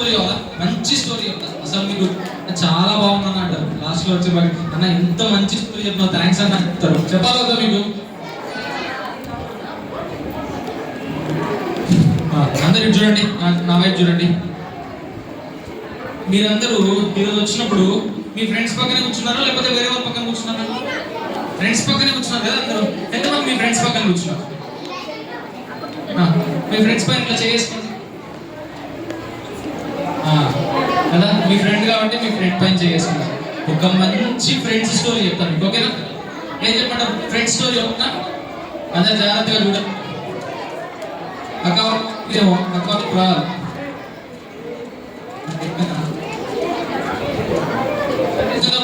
Story కావాలా? మంచి story చెప్తా. అసలు మీకు చాలా బాగుందని అంటారు. లాస్ట్లో వచ్చే బట్టి అన్న ఎంత మంచి స్టోరీ చెప్పినా థ్యాంక్స్ అని చెప్తారు. చెప్పాలి కదా మీకు. అందరు ఇటు చూడండి, నా వైపు చూడండి. మీరందరూ ఈరోజు వచ్చినప్పుడు మీ ఫ్రెండ్స్ పక్కనే కూర్చున్నారా లేకపోతే వేరే వాళ్ళ పక్కన కూర్చున్నారా? ఫ్రెండ్స్ పక్కనే కూర్చున్నారు కదా అందరూ. ఎంతమంది మీ ఫ్రెండ్స్ పక్కన కూర్చున్నారు? మీ ఫ్రెండ్స్ పైన ఇట్లా చేసుకోండి కదా. మీ ఫ్రెండ్ కాబట్టి మీ ఫ్రెండ్ పైన చేసుకుంటారు. ఒక మంచి ఫ్రెండ్స్ స్టోరీ చెప్తాను మీకు, ఓకేనా? ఏం చెప్పంటారు? ఫ్రెండ్స్ స్టోరీ చెప్తా. అందరు జాగ్రత్తగా చూడండి. అక్క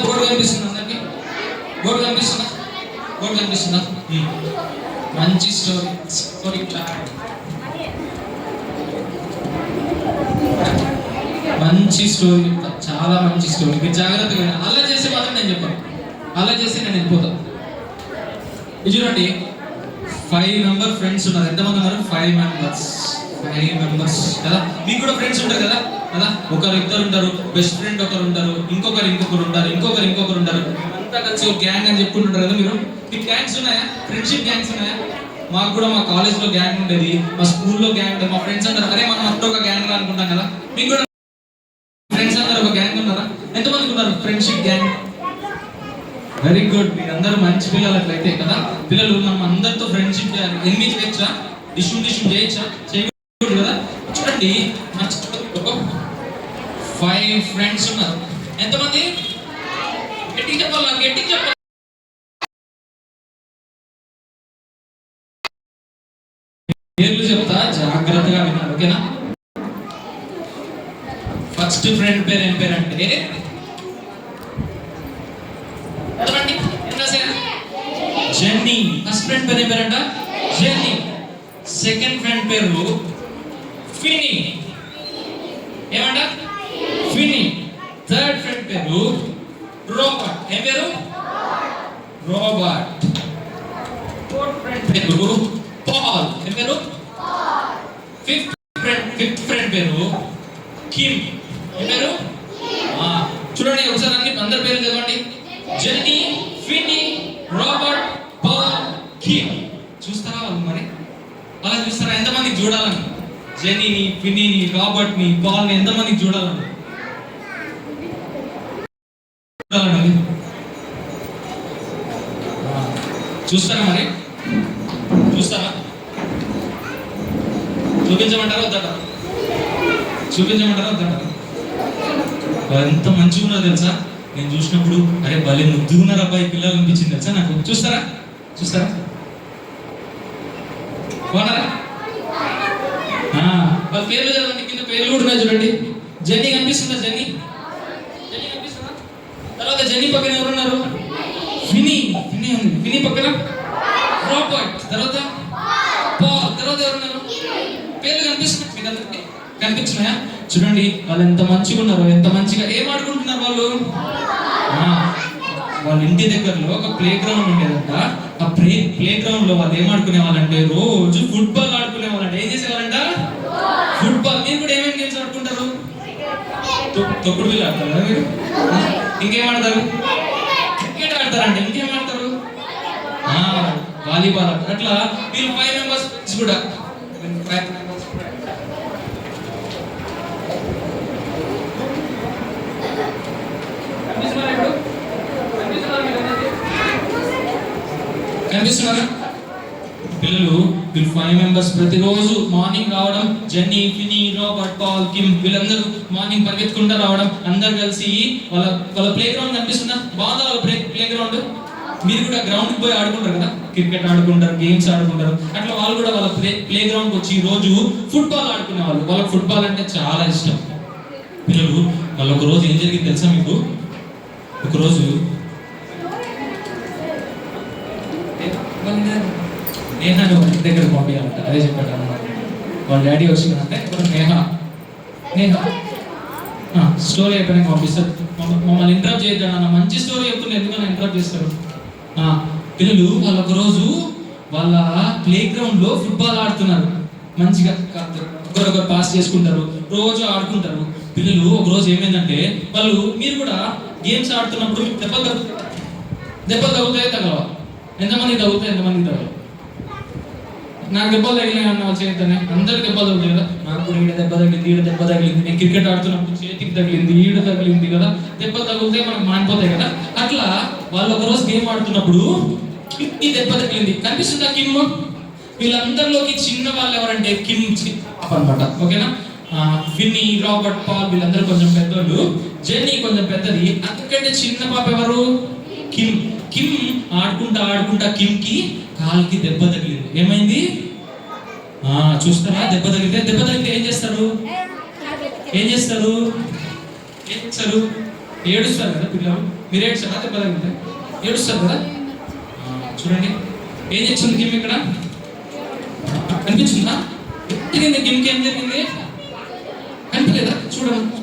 బోర్డు కనిపిస్తుంది అందరికి? బోర్డు కనిపిస్తుందా? బోర్డు కనిపిస్తుందా? మంచి స్టోరీ మంచి స్టోరీ చెప్తా. చాలా మంచి స్టోరీ. మీరు జాగ్రత్తగా అలా చేసి మాత్రం నేను చెప్పాను. అలా చేసి నేను వెళ్ళిపోతాను. ఇది చూడండి, 5 మెంబర్ ఫ్రెండ్స్ ఉన్నారు. ఎంతమంది ఉన్నారు? 5 మెంబర్స్ కదా. మీకు కూడా ఫ్రెండ్స్ ఉంటారు కదా కదా. ఒకరు ఇద్దరు ఉంటారు, బెస్ట్ ఫ్రెండ్ ఒకరు ఉంటారు, ఇంకొకరు ఉంటారు, ఇంకొకరు ఉంటారు. అంతా కలిసి ఒక గ్యాంగ్ అని చెప్పుకుంటుంటారు కదా మీరు. మీకు గ్యాంగ్స్ ఉన్నాయా? ఫ్రెండ్షిప్ గ్యాంగ్స్ ఉన్నాయా? మాకు కూడా మా కాలేజ్లో గ్యాంగ్ ఉండేది, మా స్కూల్లో గ్యాంగ్ ఉండేది. మా ఫ్రెండ్స్ అంటారు అరే మనం అంతా ఒక గ్యాంగ్ అనుకుంటాం కదా. మీకు కూడా ఫ్రెండ్స్ అందరూ ఒక గ్యాంగ్ ఉన్నారా? ఎంతమందికి ఉన్నారు ఫ్రెండ్షిప్ గ్యాంగ్? Very good. మీరందరూ మంచి పిల్లలు అట్లయితే కదా. పిల్లలు మనం అందరితో ఫ్రెండ్షిప్ చేయాలి. ఎనిమిది చేయొచ్చా? డిష్యూమ్ చేయొచ్చా? చేయకూడదు కదా. చూడండి, మన 5 ఫ్రెండ్స్ ఉన్నారు. ఎంతమంది? గట్టిగా చెప్పాలి. పేర్లు చెప్తా, జాగ్రత్తగా విన్నారు, ఓకేనా? ఫస్ట్ ఫ్రెండ్ పేరు ఏం పేరు అంటే జెన్నీ. ఫస్ట్ ఫ్రెండ్ పేరు ఏం పేరంట? జెన్నీ. సెకండ్ ఫ్రెండ్ పేరు ఫినీ. ఏమంట? ఫినీ. థర్డ్ ఫ్రెండ్ పేరు రాబర్ట్. ఏం పేరు? రాబర్ట్. ఫోర్త్ ఫ్రెండ్ పేరు పాల్. ఏం పేరు? ఫిఫ్త్ ఫ్రెండ్ పేరు కిమ్. ఏం పేరు? చూడండి ఒకసారి అన్ని అందరి పేర్లు చదవండి. Jenny, Finny, Robert, Paul, Kim. చూస్తారా వాళ్ళు మరి? అలా చూస్తారా? ఎంతమందికి చూడాలని? జెన్నీని, ఫినీని, రాబర్ట్ని, పాల్ని ఎంతమందికి చూడాలని? చూస్తారా మరి? చూస్తారా? చూపించమంటారా వద్దంటారా? చూపించమంటారా వద్దంటారా? ఎంత మంచిగా ఉన్నారు తెలుసా? నేను చూసినప్పుడు అరే భలే ముద్దుగున్నారు అబ్బాయి పిల్లలు అనిపించింది తెలుసా నాకు. చూస్తారా? బాగున్నారా? వాళ్ళ పేర్లు చదవండి. కింద పేర్లు కూడా ఉన్నాయి చూడండి. జెన్నీ కనిపిస్తుందా? జెన్నీ కనిపిస్తుందా? తర్వాత జెన్నీ పక్కన ఎవరున్నారు? ఫినీ ఉంది. ఫినీ పక్కన రాబర్ట్. తర్వాత పాల్. తర్వాత ఎవరున్నారు? పేర్లు కనిపిస్తున్నాయి మీకు అందరికి? కనిపించినాయా? చూడండి వాళ్ళు ఎంత మంచిగా ఉన్నారు. ఎంత మంచిగా ఏం ఆడుకుంటున్నారు వాళ్ళు. వాళ్ళ ఇంటి దగ్గరలో ఒక ప్లే గ్రౌండ్ ఉండేదంట. ఆ ప్లే గ్రౌండ్ లో వాళ్ళు ఏం ఆడుకునే వాళ్ళంటే రోజు ఫుట్బాల్ ఆడుకునే వాళ్ళంట. ఏం చేసేవాళ్ళంట? ఫుట్బాల్. మీరు కూడా ఏమేమి గేమ్స్ ఆడుకుంటారు? తొక్కుడు బిళ్ళ ఆడతారు మీరు? ఇంకేం ఆడతారు? క్రికెట్ ఆడతారంటే ఇంకేం ఆడతారు? వాలీబాల్ ఆడతారు. అట్లా వీళ్ళు 5 మెంబర్స్ కూడా కనిపిస్తున్నారా? పిల్లలు వీళ్ళు 5 మెంబర్స్ ప్రతిరోజు మార్నింగ్ రావడం. Jenny, Finny, Robert, Paul, Kim వీళ్ళందరూ మార్నింగ్ పరిగెత్తుకుంటూ రావడం. అందరు కలిసి వాళ్ళ ప్లే గ్రౌండ్ కనిపిస్తుందా? బాగా వాళ్ళ ప్లే గ్రౌండ్. మీరు కూడా గ్రౌండ్కి పోయి ఆడుకుంటారు కదా. క్రికెట్ ఆడుకుంటారు, గేమ్స్ ఆడుకుంటారు. అట్లా వాళ్ళు కూడా వాళ్ళ ప్లే గ్రౌండ్కి వచ్చి రోజు ఫుట్బాల్ ఆడుకునే వాళ్ళు. వాళ్ళకి ఫుట్బాల్ అంటే చాలా ఇష్టం. పిల్లలు వాళ్ళు ఒక రోజు ఏం జరిగింది తెలుసా మీకు? ఒకరోజు నేహాని ఒక ఇంటి దగ్గర పంపించాలంట. అదే చెప్పాడు అన్నమాట. వాళ్ళ డాడీ వచ్చిందంటే నేహ స్టోరీ అయిపోయినాక పంపిస్తారు. మమ్మల్ని ఇంటరప్ట్ చేయొద్దాం అన్న. మంచి స్టోరీ చెప్తున్నా, ఎందుకన్నా ఇంటరప్ట్ చేస్తారు? పిల్లలు వాళ్ళు ఒకరోజు వాళ్ళ ప్లే గ్రౌండ్ లో ఫుట్బాల్ ఆడుతున్నారు. మంచిగా ఒకరొకరు పాస్ చేసుకుంటారు, రోజు ఆడుకుంటారు. పిల్లలు ఒకరోజు ఏమైందంటే వాళ్ళు మీరు కూడా గేమ్స్ ఆడుతున్నప్పుడు మీకు దెబ్బలు తగ్గుతాయి తగలవా? ఎంతమంది తగ్గుతాయి, ఎంతమంది తగలవు? నాకు దెబ్బలు తగిలినాయి అన్న వాళ్ళు చేద్దానే అందరికి దెబ్బలు తగ్గుతాయి కదా. నాకు కూడా ఈడ దెబ్బ తగిలింది, ఈడ దెబ్బ తగిలింది, నేను క్రికెట్ ఆడుతున్నప్పుడు చేతికి తగిలింది, ఈడ తగిలింది కదా, దెబ్బలు తగిలితే మనకు మానిపోతాయి కదా. అట్లా వాళ్ళు ఒకరోజు గేమ్ ఆడుతున్నప్పుడు కిమ్కి దెబ్బ తగిలింది. కనిపిస్తుందా కిమ్? వీళ్ళందరిలోకి చిన్న వాళ్ళు ఎవరంటే కిమ్ అనమాట, ఓకేనా? విన్నీ, రాబర్ట్, పాల్ వీళ్ళందరూ కొంచెం పెద్దోళ్ళు. జెన్నీ కొంచెం పెద్దది. అంతకంటే చిన్న పాప ఎవరు? కిమ్. కిమ్ ఆడుకుంటా కిమ్కి కాలుకి దెబ్బ తగిలింది. ఏమైంది? చూస్తారా? దెబ్బ తగిలితే ఏం చేస్తారు? ఏడుస్తారు కదా పిల్లలు. మీరు ఏడుస్తారా? దెబ్బ తగిలితే ఏడుస్తారు కదా. చూడండి ఏం చేస్తుంది కిమ్ ఇక్కడ. కనిపించిందా? జరిగింది కిమ్కి ఏం జరిగింది? కనిపించలేదా? చూడండి,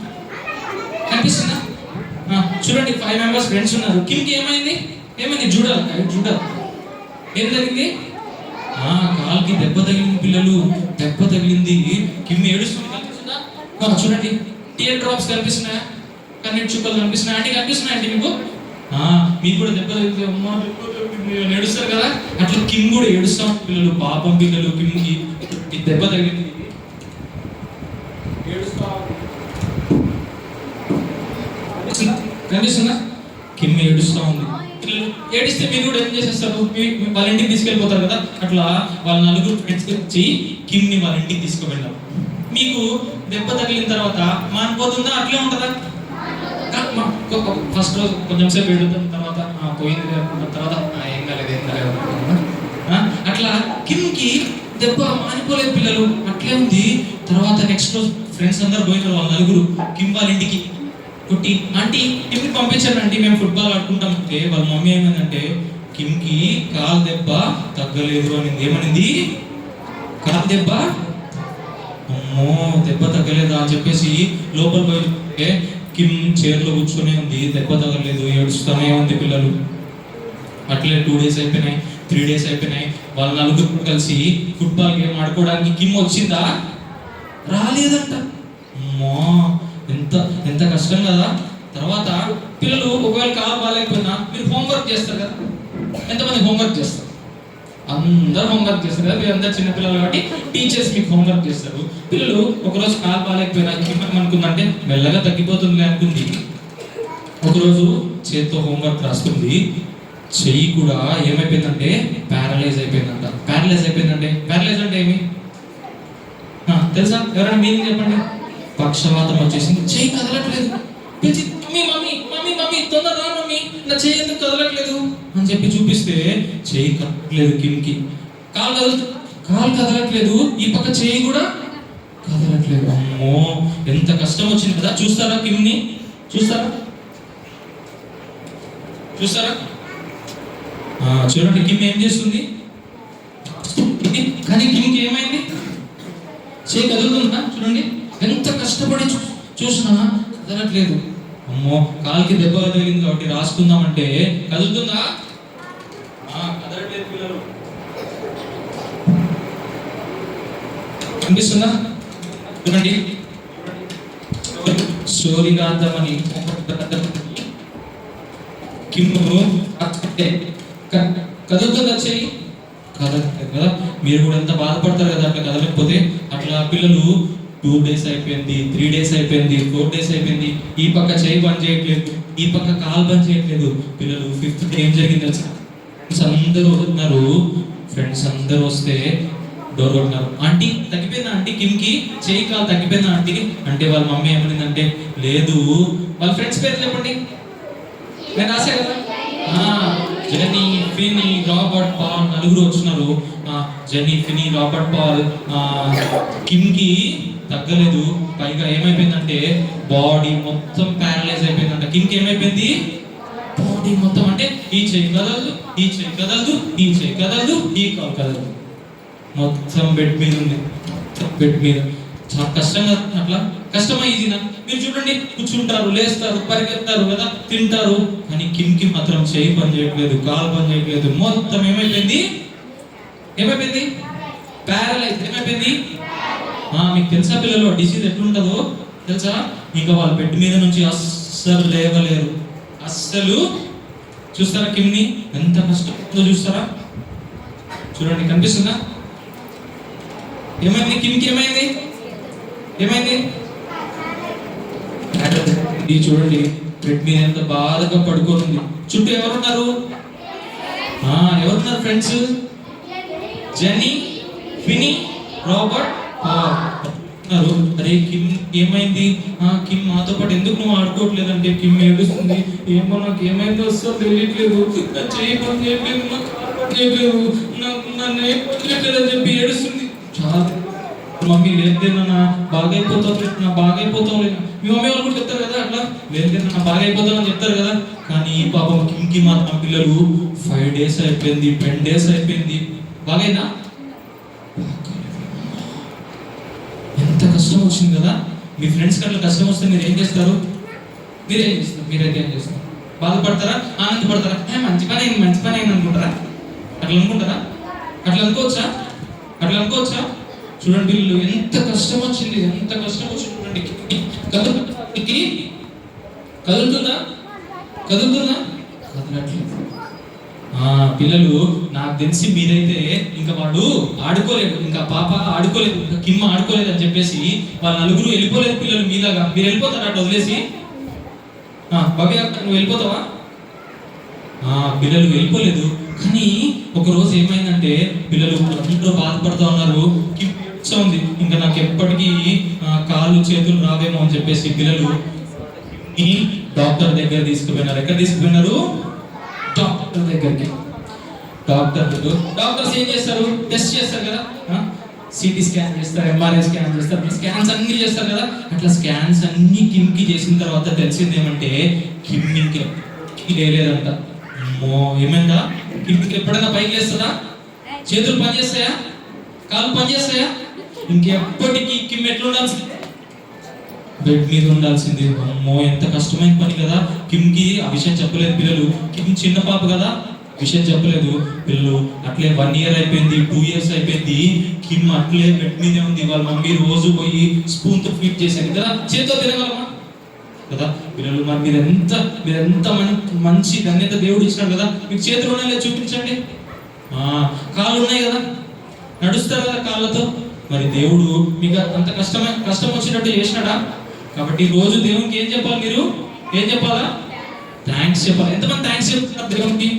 కనిపిస్తుందా? చూడండి 5 మెంబర్స్ ఫ్రెండ్స్ ఉన్నారు. కిమ్కి ఏమైంది? చూడాలి ఏం జరిగింది? కాలుకి దెబ్బ తగిలింది పిల్లలు. దెబ్బ తగిలింది. కిమ్ ఏడుస్తుంది. కనిపిస్తుందా? చూడండి టీయర్ డ్రాప్స్ కనిపిస్తున్నాయా? కన్నీటి చుక్కలు కనిపిస్తున్నాయి. అంటే కనిపిస్తున్నాయండి మీకు? మీకు కూడా దెబ్బ తగిలింది, అమ్మా దెబ్బ తగిలింది ఏడుస్తారు కదా. అట్లా కిమ్ కూడా ఏడుస్తాం పిల్లలు. పాపం పిల్లలు, కిమ్కి దెబ్బ తగిలింది, ఏడుస్తా. కనిపిస్తుందా? కిమ్ ఏడుస్తా ఉంది. ఏడిస్తే మీరు కూడా ఏం చేసేస్తారు? వాళ్ళ ఇంటికి తీసుకెళ్ళిపోతారు కదా. అట్లా వాళ్ళ నలుగురు ఫ్రెండ్స్ వచ్చి కిమ్ని వాళ్ళ ఇంటికి తీసుకువెళ్ళారు. మీకు దెబ్బ తగిలిన తర్వాత మానిపోతుందా? అట్లే ఉంటుందా? ఫస్ట్ రోజు కొంచెం సేపు ఏడుతున్న తర్వాత పోయింది అనుకున్న తర్వాత ఏం కాలేదు. అట్లా కిమ్కి దెబ్బ మానిపోలేదు పిల్లలు, అట్లే ఉంది. తర్వాత నెక్స్ట్ రోజు ఫ్రెండ్స్ అందరు పోయినారు వాళ్ళ నలుగురు కిమ్ వాళ్ళ ఇంటికి. కుట్టి ఆంటీ కిమ్కి పంపించారు ఆంటీ, మేము ఫుట్బాల్ ఆడుకుంటామంటే వాళ్ళ మమ్మీ ఏమైందంటే కిమ్కి కాలు దెబ్బ తగ్గలేదు అనింది. ఏమనింది? కాలు దెబ్బ, అమ్మో దెబ్బ తగ్గలేదా అని చెప్పేసి లోపల పోయి కిమ్ చైర్లో కూర్చొని ఉంది. దెబ్బ తగ్గలేదు, ఏడుస్తూనే ఉంది పిల్లలు. అట్లే 2 days అయిపోయినాయి, 3 days అయిపోయినాయి. వాళ్ళ నలుగురు కలిసి ఫుట్బాల్ గేమ్ ఆడుకోవడానికి కిమ్ వచ్చిందా? రాలేదంట. అమ్మో ఎంత కష్టం కదా. తర్వాత పిల్లలు ఒకవేళ కాలు బాగాలేకపోయినా మీరు హోంవర్క్ చేస్తారు కదా. ఎంతమంది హోంవర్క్ చేస్తారు? అందరూ హోంవర్క్ చేస్తారు కదా. మీరు అందరు చిన్నపిల్లలు కాబట్టి టీచర్స్ మీకు హోంవర్క్ చేస్తారు. పిల్లలు ఒకరోజు కాలు బాగాలేకపోయినా ఏమనుకుందంటే మెల్లగా తగ్గిపోతుంది అనుకుంది. ఒకరోజు చేతితో హోంవర్క్ రాస్తుంది. చెయ్యి కూడా ఏమైపోయిందంటే ప్యారలైజ్ అయిపోయిందంట. ప్యారలైజ్ అంటే ఏమి తెలుసా? ఎవరైనా మీనింగ్ చెప్పండి. పక్షవాతం వచ్చేసింది. చెయ్యి కదలట్లేదు. మమ్మీ తొందరగా మమ్మీ, నా చెయ్యి ఎందుకు కదలట్లేదు అని చెప్పి చూపిస్తే చెయ్యి కదలట్లేదు కిమ్కి. కాలు కదలట్లేదు, ఈ పక్క చెయ్యి కూడా కదలట్లేదు. అమ్మో ఎంత కష్టం వచ్చింది కదా. చూస్తారా కిమ్ని? చూస్తారా? చూడండి కిమ్ ఏం చేస్తుంది. కానీ కిమ్కి ఏమైంది? చెయ్యి కదులుతుందా? చూడండి ఎంత కష్టపడి చూసినా కదలట్లేదు. అమ్మో కాలుకి దెబ్బ తగిలింది కాబట్టి రాసుకుందామంటే కదులుతుందా? కదలట్లేదు పిల్లలు. కనిపిస్తుందా? చూడండి స్టోరీ రాద్దామని కిమ్ కదులుతుందా చెయ్యి? కదలట్లేదు కదా. మీరు కూడా ఎంత బాధపడతారు కదా అట్లా కదలకపోతే. అట్లా పిల్లలు 2 days అయిపోయింది, 3 days అయిపోయింది, 4 days అయిపోయింది. ఈ పక్క చెయ్యి బంద్ చేయట్లేదు, ఈ పక్క కాలు బంద్ చేయట్లేదు. పిల్లలు 5th day ఏం జరిగింది తెలుసా? ఫ్రెండ్స్ అందరూ వస్తే డోర్ కొట్టినారు. Aunty తగ్గిపోయిందా aunty? కిమ్కి చెయ్యి కాలు తగ్గిపోయిందా ఆంటీ అంటే వాళ్ళ మమ్మీ ఏమనిందంటే లేదు. వాళ్ళ ఫ్రెండ్స్ పేరు చెప్పండి, నేను రాసే కదా. జెన్నీ, ఫినీ, రాబర్ట్, పాల్ నలుగురు వచ్చినారు. Jenny, Finny, Robert, Paul. కిమ్కి తగ్గలేదు. పైగా ఏమైపోయిందంటే బాడీ మొత్తం ప్యారలైజ్ అయిపోయిందంట. కిమ్కి ఏమైపోయింది? బాడీ మొత్తం అంటే ఈ చెయ్యి కదలదు, ఈ చెయ్యి కదలదు, ఈ చెయ్యి కదలదు, ఈ కాలు కదలదు. మొత్తం బెడ్ మీద ఉంది. బెడ్ మీద చాలా కష్టంగా. అట్లా కష్టమా ఈజీనా? మీరు చూడండి, కూర్చుంటారు, లేస్తారు, పరిగెత్తారు కదా, తింటారు. కానీ కిమ్కి మాత్రం చెయ్యి పని చేయట్లేదు, కాలు పని చేయట్లేదు. మొత్తం ఏమైపోయింది? ప్యారలైజ్. ఏమైపోయింది? మీకు తెలుసా పిల్లలు డిసీజ్ ఎట్లుంటుందో? తెలుసా? ఇంకా వాళ్ళ బెడ్ మీద నుంచి అస్సలు లేవలేరు. అస్సలు చూస్తారా కిమ్ని ఎంత కష్టంతో చూస్తారా? చూడండి, కనిపిస్తుందా? ఏమైంది కిమ్కి? ఏమైంది? ఇది చూడండి, బెడ్ మీద ఎంత బాధగా పడుకోనుంది. చుట్టూ ఎవరున్నారు ఫ్రెండ్స్? జెన్నీ, ఫినీ, రాబర్ట్ ఉన్నారు. అరే కిమ్ ఏమైంది? కిమ్ మాతో పాటు ఎందుకు నువ్వు ఆడుకోవట్లేదంటే కిమ్ ఏడుస్తుంది. ఏమో నాకు ఏమైందో అసలు తెలియట్లేదు, చేయి పని చేయట్లేదు, నన్ను ఏం చేయట్లేదు అని చెప్పి ఏడుస్తుంది. చాలా మమ్మీ లేదు నాన్న బాగైపోతావు లేదు. మీ మమ్మీ వాళ్ళు కూడా చెప్తారు కదా అట్లా, లేదు నాన్న బాగైపోతావు అని చెప్తారు కదా. కానీ పాపం కిమ్కి మాత్రం పిల్లలు 5 days అయిపోయింది, 10 days అయిపోయింది, బాగైనా ఎంత కష్టం వచ్చింది కదా. మీ ఫ్రెండ్స్కి అట్లా కష్టం వస్తే మీరు ఏం చేస్తారు? మీరైతే ఏం చేస్తారు? బాధపడతారా? ఆనందపడతారా? మంచి పని అయింది అనుకుంటారా? అట్లా అనుకోవచ్చా? చూడండి వీళ్ళు ఎంత కష్టం వచ్చింది చూడండి. కదులుతుందా? కదలట్లేదు. పిల్లలు నాకు తెలిసి మీరైతే ఇంకా వాడు ఆడుకోలేదు, ఇంకా పాప ఆడుకోలేదు, ఇంకా కిమ్మ ఆడుకోలేదు అని చెప్పేసి వాళ్ళ నలుగురు వెళ్ళిపోలేదు. పిల్లలు మీలాగా మీరు వెళ్ళిపోతారా అట్లా వదిలేసి? భవ్య నువ్వు వెళ్ళిపోతావా? పిల్లలు వెళ్ళిపోలేదు. కానీ ఒక రోజు ఏమైందంటే పిల్లలు అందరూ బాధపడుతూ ఉన్నారు. ఉంది ఇంకా నాకు ఎప్పటికీ కాళ్ళు చేతులు రావేమో అని చెప్పేసి పిల్లలు డాక్టర్ దగ్గర తీసుకుపోయినారు. ఎక్కడ తీసుకుపోయినారు? డాక్టర్ దగ్గరికి. డాక్టర్స్ ఏం చేస్తారు? టెస్ట్ చేస్తారు కదా, సిటీ స్కాన్ చేస్తారు, ఎంఆర్ఐ స్కాన్ చేస్తారు, స్కాన్స్ అన్ని చేస్తారు కదా. అట్లా స్కాన్స్ అన్ని కిమ్కి చేసిన తర్వాత తెలిసింది ఏమంటే కిమ్కి లేదంట. ఏమైందా? కిమ్కి ఎప్పుడైనా పైకి లేస్తుందా? చేతులు పనిచేస్తాయా? కాళ్ళు పనిచేస్తాయా? ఇంకెప్పటికీ కిమ్ ఎట్లా ఉండాల్సింది? బెడ్ మీద ఉండాల్సింది. అమ్మో ఎంత కష్టమైన పని కదా. కిమ్కి ఆ విషయం చెప్పలేదు పిల్లలు. కిమ్ చిన్న పాప కదా, విషయం చెప్పలేదు పిల్లలు. అట్లే 1 year అయిపోయింది, 2 years అయిపోయింది. కిమ్ అట్లే బెడ్ మీదే ఉంది. వాళ్ళ మమ్మీ రోజు పోయి స్పూన్తో ఫీడ్ చేసేది కదా, చేతితో తినగలమా కదా పిల్లలు? మరి మీరెంత మంచి ధన్యత దేవుడు ఇచ్చినాడు కదా. మీకు చేతులు ఉన్నాయి లేదా చూపించండి. కాళ్ళు ఉన్నాయి కదా, నడుస్తారు కదా కాళ్ళతో. మరి దేవుడు మీకు అంత కష్టం వచ్చినట్టు చేసినాడా? కాబట్టి రోజు దేవునికి ఏం చెప్పాలి? మీరు ఏం చెప్పాలా? థ్యాంక్స్ చెప్పాలి. ఎంతమంది థ్యాంక్స్ చెప్తున్నారు దేవునికి?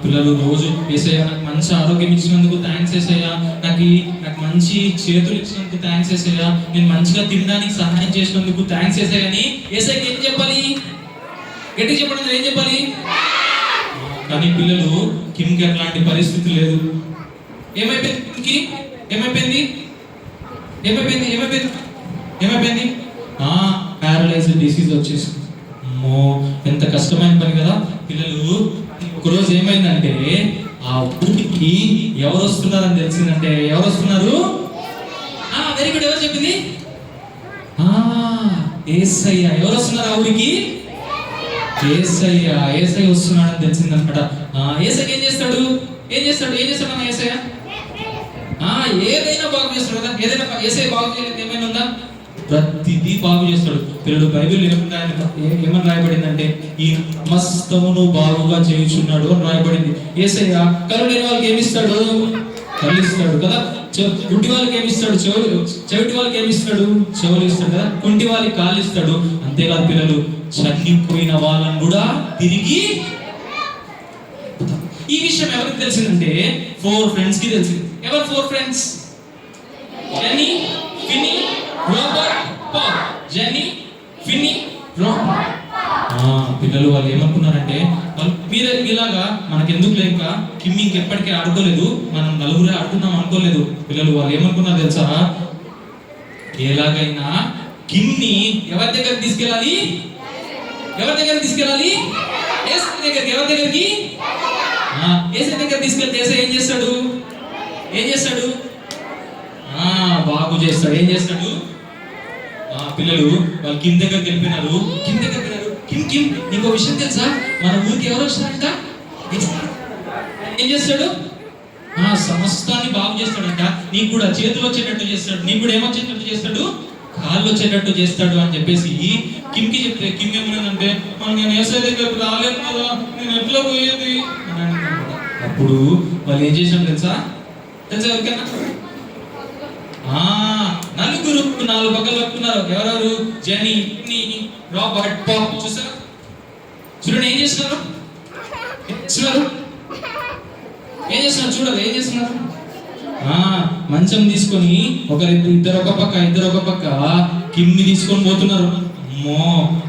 పిల్లలు రోజు ఏసయ్య నాకు మంచి ఆరోగ్యం ఇచ్చినందుకు థ్యాంక్స్ ఏసయ్య, నాకు మంచి చేతులు ఇచ్చినందుకు థ్యాంక్స్ ఏసయ్య, నేను మంచిగా తినడానికి సహాయం చేసినందుకు థ్యాంక్స్ ఏసయ్య అని ఏసయ్యకి ఏం చెప్పాలి? గట్టిగా చెప్పడం ఏం చెప్పాలి? కానీ పిల్లలు కిమ్కి అట్లాంటి పరిస్థితి లేదు. ఏమైపోయింది? ప్యారలైజ్డ్ డిసీజ్ వచ్చేసింది. అమ్మో ఎంత కష్టమైన పని కదా పిల్లలు. ఒకరోజు ఏమైందంటే ఆ ఊరికి ఎవరు వస్తున్నారని తెలిసిందంటే, ఎవరు వస్తున్నారు? Very good. ఎవరు చెప్పింది? యేసయ్య. ఎవరు వస్తున్నారు ఆ ఊరికి? యేసయ్య వస్తున్నాడని తెలిసిందనమాట. యేసయ్య ఏం చేస్తాడు అన్న యేసయ్య? ఏదైనా బాగు చేస్తాడు కదా. ఏదైనా యేసయ్య బాగు చేయలేదు ఏమైనా ఉందా? ప్రతిదీ బాగు చేస్తాడు. పిల్లలు బైబిల్ ఏమని రాయబడిందంటే ఈ సమస్తమును బాగుగా చేయుచున్నాడు అని రాయబడింది. యేసయ్య కళ్ళు లేని వాళ్ళకి ఏమిస్తాడు? కళ్ళు ఇస్తాడు కదా. గుడ్డి వాళ్ళకి ఏమిస్తాడు? చెవిటి వాళ్ళకి ఏమిస్తాడు? చెవులు ఇస్తాడు కదా. కుంటి వాళ్ళకి కాళ్ళు ఇస్తాడు. అంతేకాదు పిల్లలు, చనిపోయిన వాళ్ళని కూడా తిరిగి. ఈ విషయం ఎవరికి తెలిసిందంటే 4 friends కి తెలిసింది. ఎవరు 4 friends? Jenny, Finny, Robert, Paul. Jenny, Finny, Robert. పిల్లలు వాళ్ళు ఏమనుకున్నారంటే, మీరు ఇలాగా మనకెందుకు లేక కిమ్మి ఇంకెప్పటికీ ఆడుకోలేదు, మనం నలుగురే ఆడుకుందాం అనుకోలేదు. పిల్లలు వాళ్ళు ఏమనుకున్నారు తెలుసా? ఎలాగైనా కిమ్ని ఎవరి దగ్గరికి తీసుకెళ్ళాలి? ఎవరి దగ్గరికి తీసుకెళ్ళాలి? యేసయ్య దగ్గరికి. ఎవరి దగ్గరికి? యేసయ్య దగ్గర తీసుకెళ్తే యేసయ్య ఏం చేస్తాడు? బాగు చేస్తాడు. ఏం చేస్తాడు? పిల్లలు వాళ్ళు కిమ్ దగ్గరికి వెళ్ళిపోయినారు. కిమ్ ఇంకో విషయం తెలుసా? మన ఊరికి ఎవరు వచ్చారంట? ఏం చేస్తాడు? సమస్తాన్ని బాగు చేస్తాడంట. నీకు కూడా చేతులు వచ్చేటట్టు చేస్తాడు, నీకు కూడా ఏమొచ్చేటట్టు చేస్తాడు, కాళ్ళు వచ్చేటట్టు చేస్తాడు అని చెప్పేసి కిమ్కి చెప్తే కిమ్ ఏమన్నానంటే నేను ఏసై దగ్గరకు రాలేను కదా, నేను ఎట్లా పోయేది అని అన్నాడు. అప్పుడు వాళ్ళు ఏం చేశారు తెలుసా ఎవరికైనా? నలుగురు 4 పక్కలు పట్టుకున్నారు. ఎవరెవరు? జెనీ, రాబర్ట్, పాప్. చూసారా? చూడండి ఏం చేస్తున్నారు, ఏం చేస్తున్నారు చూడాలి ఏం చేస్తున్నారు. మంచం తీసుకొని ఇద్దరు ఒక పక్క కిమ్ని తీసుకొని పోతున్నారు. అమ్మో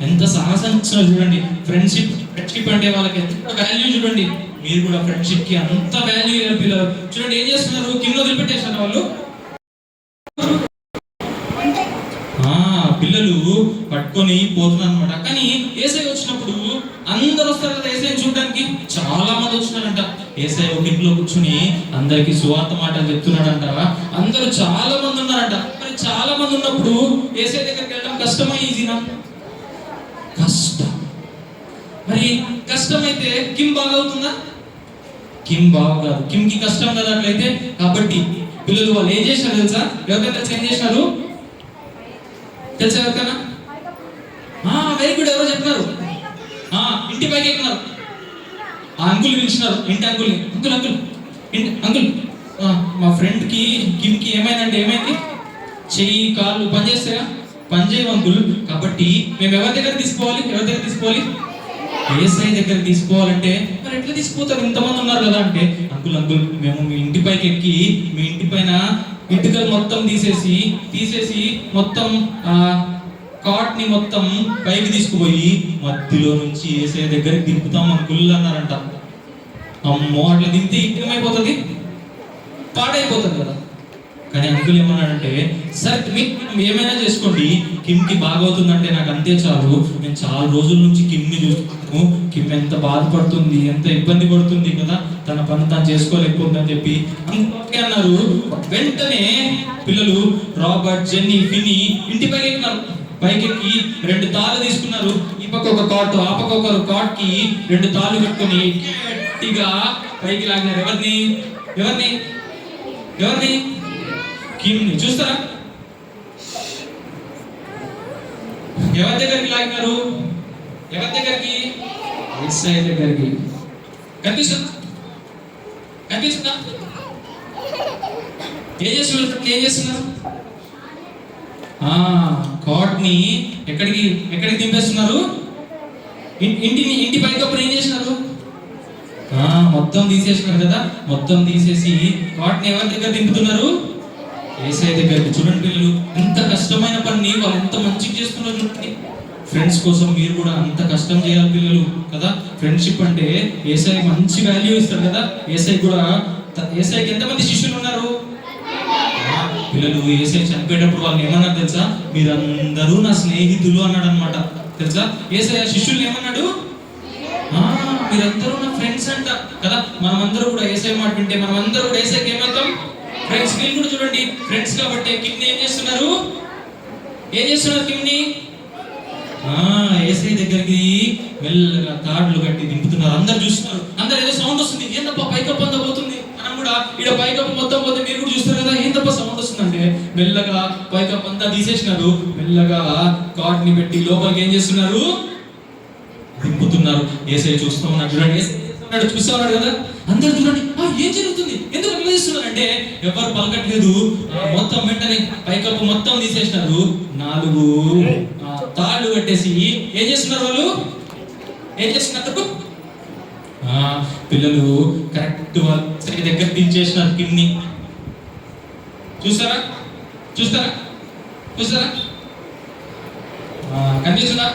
ఎంత సాహసం ఇచ్చినారు చూడండి. ఫ్రెండ్షిప్ అంటే వాళ్ళకి ఎంత వాల్యూ చూడండి. మీరు కూడా ఫ్రెండ్షిప్ కి అంత వాల్యూ పిల్లలు చూడండి ఏం చేస్తున్నారు. కిమ్ వదిలిపెట్టేసారు వాళ్ళు. పిల్లలు పట్టుకొని పోతున్నారు అనమాట. కానీ ఏసై వచ్చినప్పుడు అందరు వస్తారు కదా ఏసైని చూడడానికి. చాలా మంది వచ్చినారంట. ఏసై ఒక ఇంట్లో కూర్చుని అందరికి సువార్త మాటలు చెప్తున్నాడంట. అందరూ చాలా మంది ఉన్నారంట. మరి చాలా మంది ఉన్నప్పుడు ఏసై దగ్గరికి వెళ్ళడం కష్టమా ఈజీనా? కష్టం. మరి కష్టమైతే కిమ్ బాగవుతుందా? కిమ్ బాగాదు. కిమ్కి కష్టం కదా అట్లయితే. కాబట్టి పిల్లలు వాళ్ళు ఏం చేసినారు తెలుసా? ఎవరికైనా తెలుసా ఏం చేసినారు తెలుసా? ఎవరికైనా వెరీ గుడ్. ఎవరో చెప్పినారు. ఇంటి పైకి ఎక్కినారు. అంకుల్ పిలిచినారు. ఇంటి అంకుల్ని. అంకుల్ మా ఫ్రెండ్ కి కిమ్కి ఏమైందంటే ఏమైంది? చెయ్యి కాళ్ళు పనిచేస్తాయా? పనిచేయవు అంకుల్. కాబట్టి మేము ఎవరి దగ్గర తీసుకోవాలి? ఏసై దగ్గర తీసుకోవాలంటే మరి ఎట్లా తీసుకుపోతారు, ఇంతమంది ఉన్నారు కదా అంటే, అంకుల్ మేము మీ ఇంటి పైకి ఎక్కి మీ ఇంటి పైన ఇటుకలు మొత్తం తీసేసి మొత్తం కాట్ ని మొత్తం పైకి తీసుకుపోయి మధ్యలో నుంచి ఏసై దగ్గరికి దింపుతాం అంకుల్ అన్నారంట. అమ్మో అట్లా దింపితే ఏమైపోతుంది, పాడైపోతుంది కదా. కానీ అంకుల్ ఏమన్నాడంటే సార్ మీరు ఏమైనా చేసుకోండి, కిమ్కి బాగవుతుందంటే నాకు అంతే చాలు. నేను చాలా రోజుల నుంచి కిమ్ని చూస్తున్నాను. కిమ్ ఎంత బాధపడుతుంది, ఎంత ఇబ్బంది పడుతుంది కదా, తన పని తాను చేసుకోలేకపోతుంది అని చెప్పి అంతే అన్నారు. వెంటనే పిల్లలు రాబర్ట్, జెన్నీ, ఫినీ ఇంటి పైకి ఎక్కినారు. పైకెక్కి 2 తాళ్ళు తీసుకున్నారు. ఈ పక్క ఒక కాట్, ఆ పక్క ఒక కాట్ కి 2 తాళ్ళు పెట్టుకొని గట్టిగా పైకి లాగినారు. ఎవరిని? కిమ్ని. చూస్తారా ఎవరి దగ్గరికి లాగినారు? ఎవరి దగ్గరికి? ఏసై దగ్గరికి. కనిపిస్తుందా? ఏం చేస్తున్నారు? కాట్ ని ఎక్కడికి దింపేస్తున్నారు? ఇంటి పైకప్పులు ఏం చేసినారు? మొత్తం తీసేసినారు కదా. మొత్తం తీసేసి కాట్ ని ఎవరి దగ్గర దింపుతున్నారు? ఏసై దగ్గరికి. చూడండి పిల్లలు ఎంత కష్టమైన పని వాళ్ళు ఎంత మంచిగా చేస్తున్నారు చూడండి. ఫ్రెండ్స్ కోసం మీరు కూడా అంత కష్టం చేయాలి పిల్లలు కదా. ఫ్రెండ్షిప్ అంటే ఏసై మంచి వాల్యూ ఇస్తారు కదా. ఏసైకి ఎంతమంది శిష్యులు ఉన్నారు? పిల్లలు ఏసై చనిపోయేటప్పుడు వాళ్ళు ఏమన్నారు తెలుసా? మీరందరూ నా స్నేహితులు అన్నాడు అనమాట. తెలుసా? ఏసై శిష్యులు ఏమన్నాడు? మీరందరూ నా ఫ్రెండ్స్ అంట కదా. మనమందరూ కూడా ఏసై మాట వింటే మనమందరూ కూడా ఏసైకి ఏమవుతాం? ఫ్రెండ్స్. మీరు కూడా చూడండి ఫ్రెండ్స్ కాబట్టి కిమ్ని ఏం చేస్తున్నారు? కిమ్ని ఏసై దగ్గరికి మెల్లగా తాడులు కట్టి దింపుతున్నారు. అందరు చూస్తున్నారు. అందరు ఏదో సౌండ్ వస్తుంది. ఏంటప్ప పైకప్పు అంతా పోతుంది. మనం కూడా ఇక్కడ పైకప్పు మొత్తం పోతే మీరు కూడా చూస్తారు కదా. ఏంటప్ప సౌండ్ వస్తుందంటే మెల్లగా పైకప్పు అంతా తీసేసినారు. మెల్లగా కాట్ ని పెట్టి లోపలికి ఏం చేస్తున్నారు? దింపుతున్నారు. ఏసై చూస్తూ ఉన్నాడు. చూడండి చూస్తూ ఉన్నాడు కదా. అందరు చూడండి ఏం జరుగుతుంది, ఎందుకు అట్లా చేస్తున్నారంటే ఎవరు పలకట్లేదు. మొత్తం వెంటనే పైకప్పు మొత్తం తీసేసినారు. 4 తాళ్ళు కట్టేసి ఏం చేస్తున్నారు? పిల్లలు కరెక్ట్ వాళ్ళ దగ్గర దించేసినారు కిమ్ని. చూస్తారా? కనిపిస్తుందా?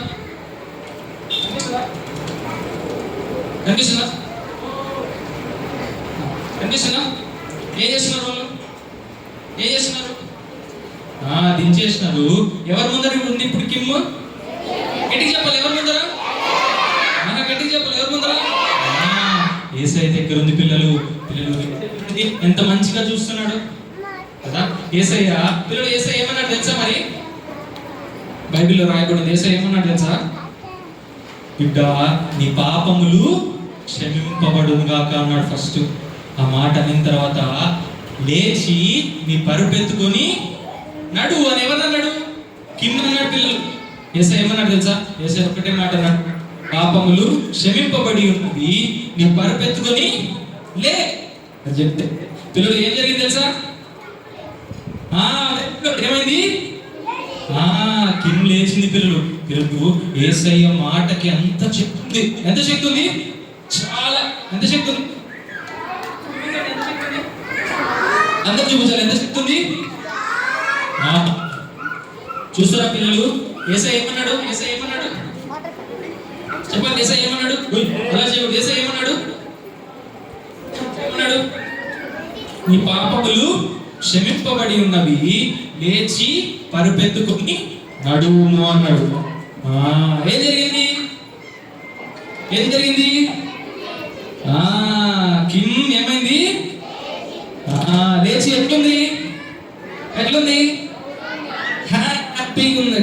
ఏం చేస్తున్నారు వాళ్ళు? దించేసినారు. ఎవరి ముందర ఉంది ఇప్పుడు కిమ్? గట్టిగా చెప్పాలి. ఎవరి ముందర? ఎవరి ముందర? ఏసై దగ్గర ఉంది పిల్లలు. ఎంత మంచిగా చూస్తున్నాడు కదా ఏసయ్య. పిల్లలు ఏసై ఏమన్నాడు తెలుసా? మరి బైబిల్లో రాయబడింది. ఏసై ఏమన్నాడు తెలుసా? బిడ్డ నీ పాపములు క్షమింపబడును గాక అన్నాడు ఫస్ట్. ఆ మాట అనిన తర్వాత లేచి నీ పరుపెత్తుకొని నడు అని ఎవరన్నాడు? కింద అన్నాడు. పిల్లలు ఏసై ఏమన్నాడు తెలుసా? ఏసై ఒకటే మాట అన్నాడు, పాపములు క్షమింపబడి ఉన్నది, నీ పరుపెత్తుకొని లే అని చెప్తే పిల్లలు ఏం జరిగింది తెలుసా? ఏమైంది? కింద లేచింది. పిల్లలు ఏసయ్య మాటకి అంత శక్తి ఉంది. ఎంత శక్తి ఉంది? చాలా. ఎంత శక్తి ఉంది? అందరు చూపించాలి ఎంత శక్తి ఉంది. చూస్తారా పిల్లలు? ఏసై ఏమన్నాడు? చెప్పండి, ఏసై ఏమన్నాడు? అలా చెప్పండి, ఏసై ఏమన్నాడు? నీ పాపములు క్షమింపబడి ఉన్నవి, లేచి పరుపెత్తుకొని నడుము అన్నాడు. ఏం జరిగింది? కిమ్ ఏమైంది? లేచి ఎట్లుంది? హ్యాపీగా ఉంది.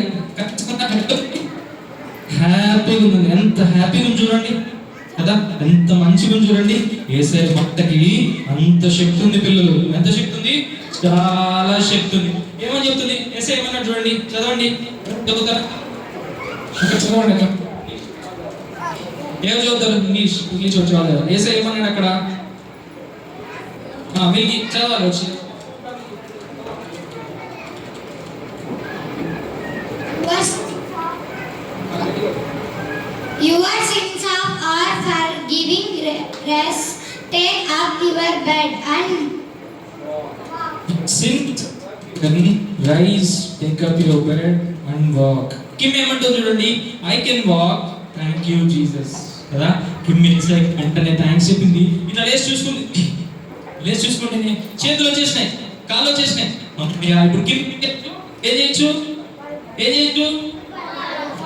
హ్యాపీగా ఉంది. ఎంత హ్యాపీగా ఉంది చూడండి కదా, ఎంత మంచిగా ఉంది చూడండి. ఏసై మాటకి అంత శక్తి ఉంది పిల్లలు. ఎంత శక్తి ఉంది? చాలా శక్తి ఉంది. ఏమని చెప్తుంది? ఏసై ఏమన్నా చూడండి, చదవండి. చదువుతారా? చదవండి. ఏం చదువుతారు? ఇంగ్లీష్ వచ్చి ఏసై ఏమన్నాడు అక్కడ? మీకు చదవాలి వచ్చి. Your sins are forgiving. Rest. Take up your bed and sit. Rise. Take up your bed and walk. Kim ఏమంటుంది చూడండి, I can walk. Thank you Jesus. కదా, కిమ్ వెంటనే థ్యాంక్స్ చెప్పింది. ఇట్లా లేచి చూసుకుంటే చేతులు వచ్చేసినాయి, కాళ్ళు వచ్చేసినాయి. ఇప్పుడు కిమ్ ఏం చేయొచ్చు?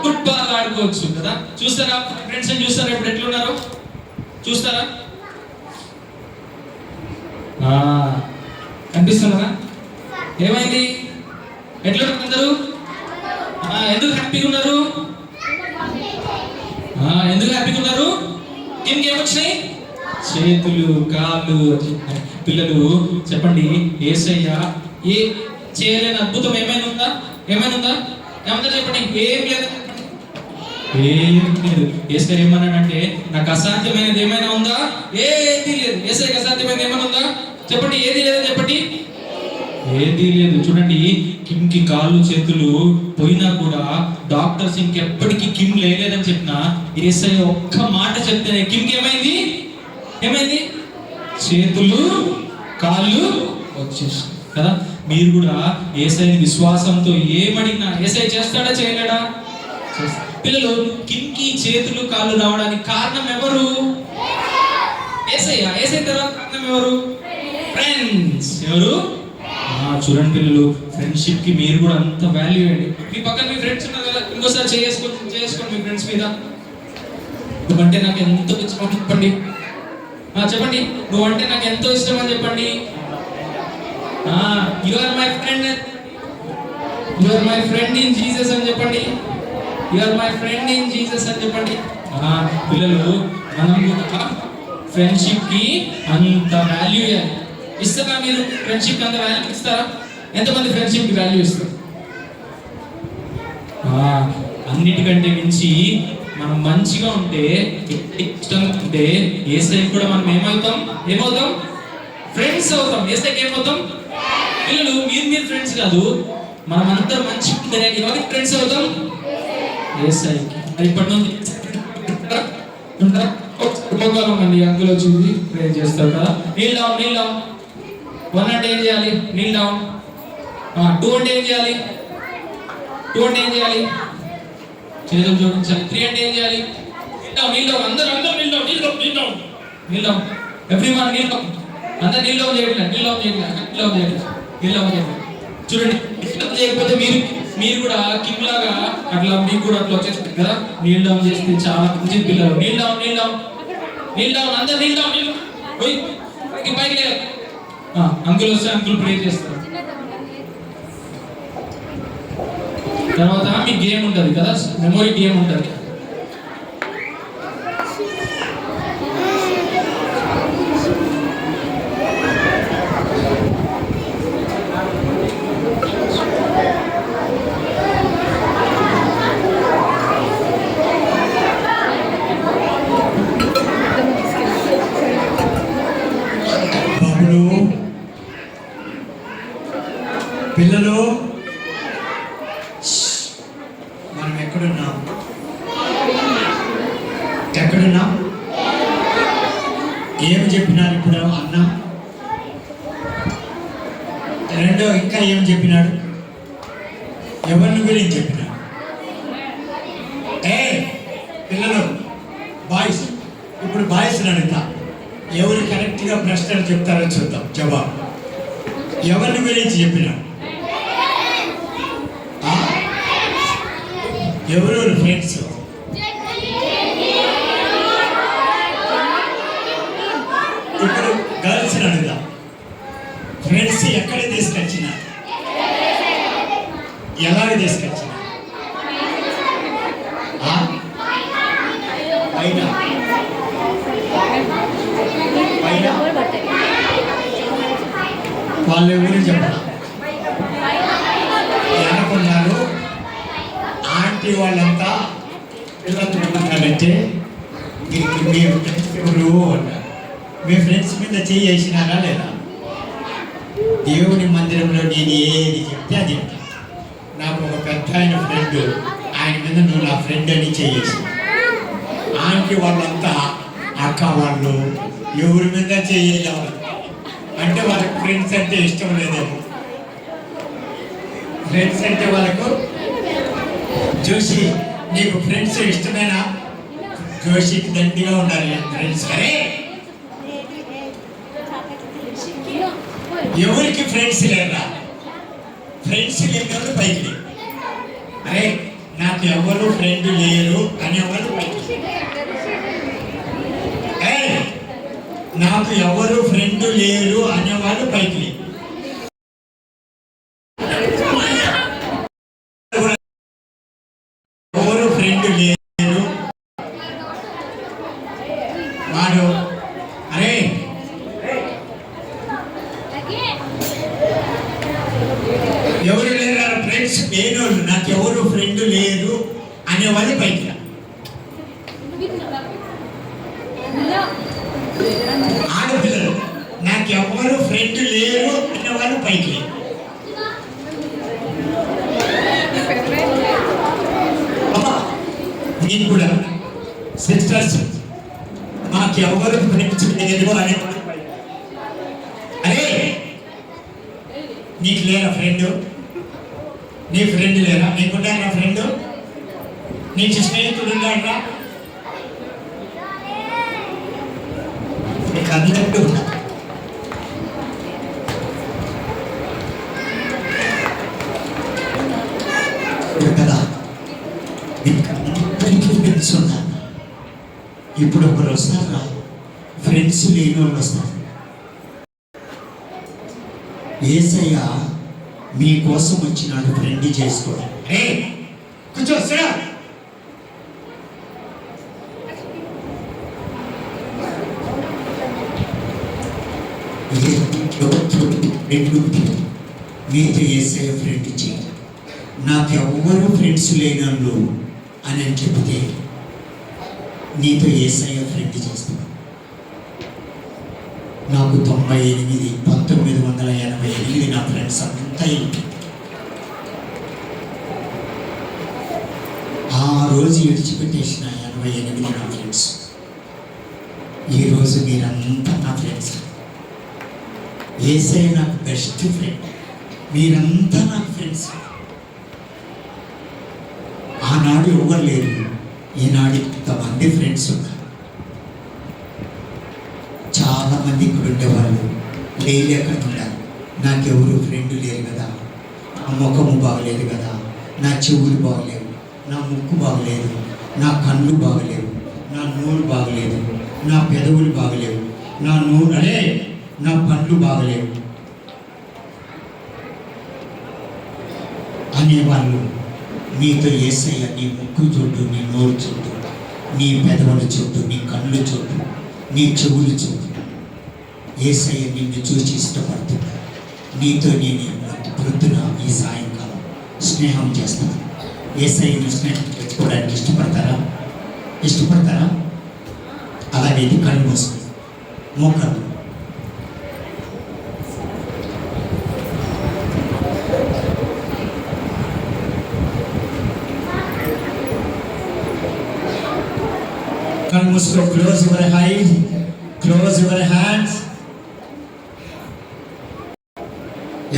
ఫుట్బాల్ ఆడుకోవచ్చు కదా. చూస్తారా ఫ్రెండ్స్? చూస్తారా ఇప్పుడు ఎట్లున్నారో? చూస్తారా? కనిపిస్తున్నారా? ఏమైంది? ఎట్లున్నారు అందరూ? ఎందుకు హ్యాపీగా ఉన్నారు? కిందకి ఏమొచ్చినాయి? చేతులు, కాళ్ళు వచ్చినాయి. పిల్లలు చెప్పండి, యేసయ్య ఏ చేయలేని అద్భుతం ఏమైనా ఉందా? ఏమంతా చెప్పండి. ఏం లేదు. యేసయ్య ఏమన్నాడంటే, నాకు అసాధ్యమైనది ఏమైనా ఉందా? ఏది లేదు. యేసయ్యకి అసాధ్యమైనది ఏమైనా ఉందా? చెప్పండి. ఏది లేదు. చెప్పండి. ఏది లేదు. చూడండి, కిమ్కి కాళ్ళు చేతులు పోయినా కూడా డాక్టర్స్ ఇంకెప్పటికీ కిమ్ లేదని చెప్పినా యేసయ్య ఒక్క మాట చెప్తేనే కిమ్కి ఏమైంది? చేతులు, కాళ్ళు వచ్చేసి కదా. మీరు కూడా యేసయ్య విశ్వాసంతో ఏమడిగినా యేసయ్య చేస్తాడా చేయలేడా? పిల్లలు, కిమ్కి చేతులు కాళ్ళు రావడానికి కారణం ఎవరు? యేసయ్య తర్వాత కారణం ఎవరు? ఫ్రెండ్స్. ఎవరు? చూడండి పిల్లలు, ఫ్రెండ్షిప్ కి మీరు కూడా అంత వాల్యూ అండి. మీ పక్కన మీ ఫ్రెండ్స్ ఉన్నారు కదా, ఇంకోసారి చేసుకోండి మీ ఫ్రెండ్స్ మీద. నువ్వంటే నాకు ఎంతో ఇష్టం అని చెప్పండి. చెప్పండి, నువ్వంటే నాకు ఎంతో ఇష్టం అని చెప్పండి. You are my friend in Jesus అని చెప్పండి. You are my friend in Jesus అని చెప్పండి. పిల్లలు, మనం కూడా ఫ్రెండ్షిప్ కి అంత వాల్యూ ఇస్తారా? మీరు ఫ్రెండ్షిప్ అంత వాల్యూ ఇస్తారా? ఎంతమంది ఫ్రెండ్షిప్ కి వాల్యూ ఇస్తారు? అన్నిటికంటే మించి మనం మంచిగా ఉంటే, ఇష్టంగా ఉంటే యేసయ్య కూడా మనం ఏమవుతాం? ఫ్రెండ్స్ అవుతాం. యేసయ్యకి ఏమవుతాం? పిల్లలు, మీరు ఫ్రెండ్స్ కాదు, మనం అందరం మంచిగా ఉంటే ఎవరికి ఫ్రెండ్స్ అవుతాం? యేసయ్యకి. ఇప్పటి నుంచి అందులో వచ్చింది ప్రే చేస్తారు కదా. నీల్ డౌన్. 1 అంటే ఏం చేయాలి? Kneel down. 2 అంటే ఏం చేయాలి? చేతులు జోడించాలి. 3 అంటే ఏం చేయాలి? Kneel down. అందరూ kneel down. Everyone kneel down. అందరూ నీల్ డౌన్ చేయట్లేదు. చూడండి, ఇట్లా చేయకపోతే మీరు కూడా కింగ్ లాగా అట్లా మీకు కూడా అట్లా వచ్చేస్తుంది కదా. నీల్ డౌన్ చేస్తే చాలా మంచి పిల్లలు. నీల్ డౌన్. అందరూ నీల్ డౌన్. పైకి లేదు. అంకుల్ వస్తే అంకుల్ ప్రే చేస్తారు. తర్వాత మీ గేమ్ ఉంటుంది కదా, మెమొరీ గేమ్ ఉంటుంది. పిల్లలు మనం ఎక్కడున్నాం? ఎక్కడున్నాం? ఏం చెప్పినారు ఇప్పుడు అన్న? రెండో ఇంకా ఏం చెప్పినాడు? ఎవరిని గురించి చెప్పినాడు? పిల్లలు బాయ్స్, ఇప్పుడు బాయ్స్ని అడుగుతా, ఎవరు కరెక్ట్గా ప్రశ్నలు చెప్తారో చూద్దాం. జవాబు ఎవరిని గురించి చెప్పినాడు? ఎవరెవరు ఫ్రెండ్స్? ఇప్పుడు గర్ల్స్ అడుగుదాం, ఫ్రెండ్స్ ఎక్కడ తీసుకొచ్చిన, ఎలాగ తీసుకొచ్చిన? పైన వాళ్ళు ఎవరు చెప్పాలి? అనుకున్నారు ఆంటీ వాళ్ళంతా పిల్లలు ఉన్నారంటే మీ ఫ్రెండ్స్ ఎవరు అన్నారు. మీ ఫ్రెండ్స్ మీద చేసినారా లేదా? దేవుని మందిరంలో నేను ఏది చెప్తే అది చెప్తా. నాకు ఒక పెద్ద ఆయన ఫ్రెండ్, ఆయన మీద నువ్వు నా ఫ్రెండ్ అని చేసి, ఆంటీ వాళ్ళంతా అక్క వాళ్ళు ఎవరి మీద చేయాలి అంటే వాళ్ళకి ఫ్రెండ్స్ అంటే ఇష్టం లేదేమో. ఫ్రెండ్స్ అంటే వాళ్ళకు జోషి నీకు ఫ్రెండ్స్ ఇష్టమేనా? జోషికి దండిగా ఉండాలి ఫ్రెండ్స్. అరే ఎవరికి ఫ్రెండ్స్ లేరా? ఫ్రెండ్స్ లేని పైకి, అరే నాకు ఎవరు ఫ్రెండ్ లేరు అనేవాళ్ళు పైకి, నాకు ఎవరు ఫ్రెండ్ లేరు అనేవాళ్ళు పైకి. ఎవరు ఫ్రెండ్ లేరు వాడు, అరే ఎవరు లేరు ఫ్రెండ్స్ లేనోళ్ళు, నాకు ఎవరు ఫ్రెండ్ లేరు అనేవాళ్ళు పైకి. ఆడపిల్లలు నాకు ఎవరు ఫ్రెండ్ లేరు అనేవాళ్ళు పైకి. నేను కూడా సిస్టర్స్ మాకు ఎవరు ఫ్రెండ్స్ లేరు అనేవాళ్ళు. అరే నీకు లేరా ఫ్రెండ్? నీ ఫ్రెండ్ లేరా? నీకున్నా నా ఫ్రెండ్? నీకు స్నేహితుడు ఉన్నాడా? నీకు అన్నట్టు కదా ఫ్రెండ్స్ ఉన్నారు. ఇప్పుడు ఒకరు వస్తారా? ఫ్రెండ్స్ లేని వాళ్ళు వస్తారు. యేసయ్య మీకోసం వచ్చినాడు ఫ్రెండ్ చేసుకోవడం. కూర్చో సార్. మీతో యేసయ్య ఫ్రెండ్ చేయాలి. నాకు ఎవ్వరు ఫ్రెండ్స్ లేనళ్ళు అని చెప్తే నీతో యేసయ్య ఫ్రెండ్ చేస్తాను. నాకు 1988 నా ఫ్రెండ్స్ అంతా ఆ రోజు విడిచిపెట్టేసిన 88 నా ఫ్రెండ్స్. ఈరోజు మీరంతా నా ఫ్రెండ్స్. యేసయ్య నాకు బెస్ట్ ఫ్రెండ్, మీరంతా నాకు ఫ్రెండ్స్. ఆనాడు ఎవరు లేరు, ఈనాడు ఇంతమంది ఫ్రెండ్స్ ఉన్నారు. చాలామంది ఇక్కడ ఉండేవాళ్ళు లేక ఉన్నారు. నాకెవరు ఫ్రెండ్ లేరు కదా, నా ముఖము బాగలేదు కదా, నా చెవులు బాగలేవు, నా ముక్కు బాగలేదు, నా కళ్ళు బాగలేవు, నా నోరు బాగలేదు, నా పెదవులు బాగలేవు, నా పండ్లు బాగలేవు అనేవాళ్ళు. మీతో యేసయ్య నీ ముక్కు చూడు, నీ నోరు చూడు, నీ పెదవులు చూడు, నీ కళ్ళు చూడు, నీ చెవులు చూడు. యేసయ్య నిన్ను చూసి ఇష్టపడుతున్నా. నీతో నేను పొద్దున ఈ సాయంకాలం స్నేహం చేస్తాను. యేసయ్యను స్నేహం పెట్టుకోవడానికి ఇష్టపడతారా? అలాగే ఇది కళ్ళు మూసుకుంది, మోకాళ్ళు కళ్ళు మూసుకో. Close your eyes, close your hands.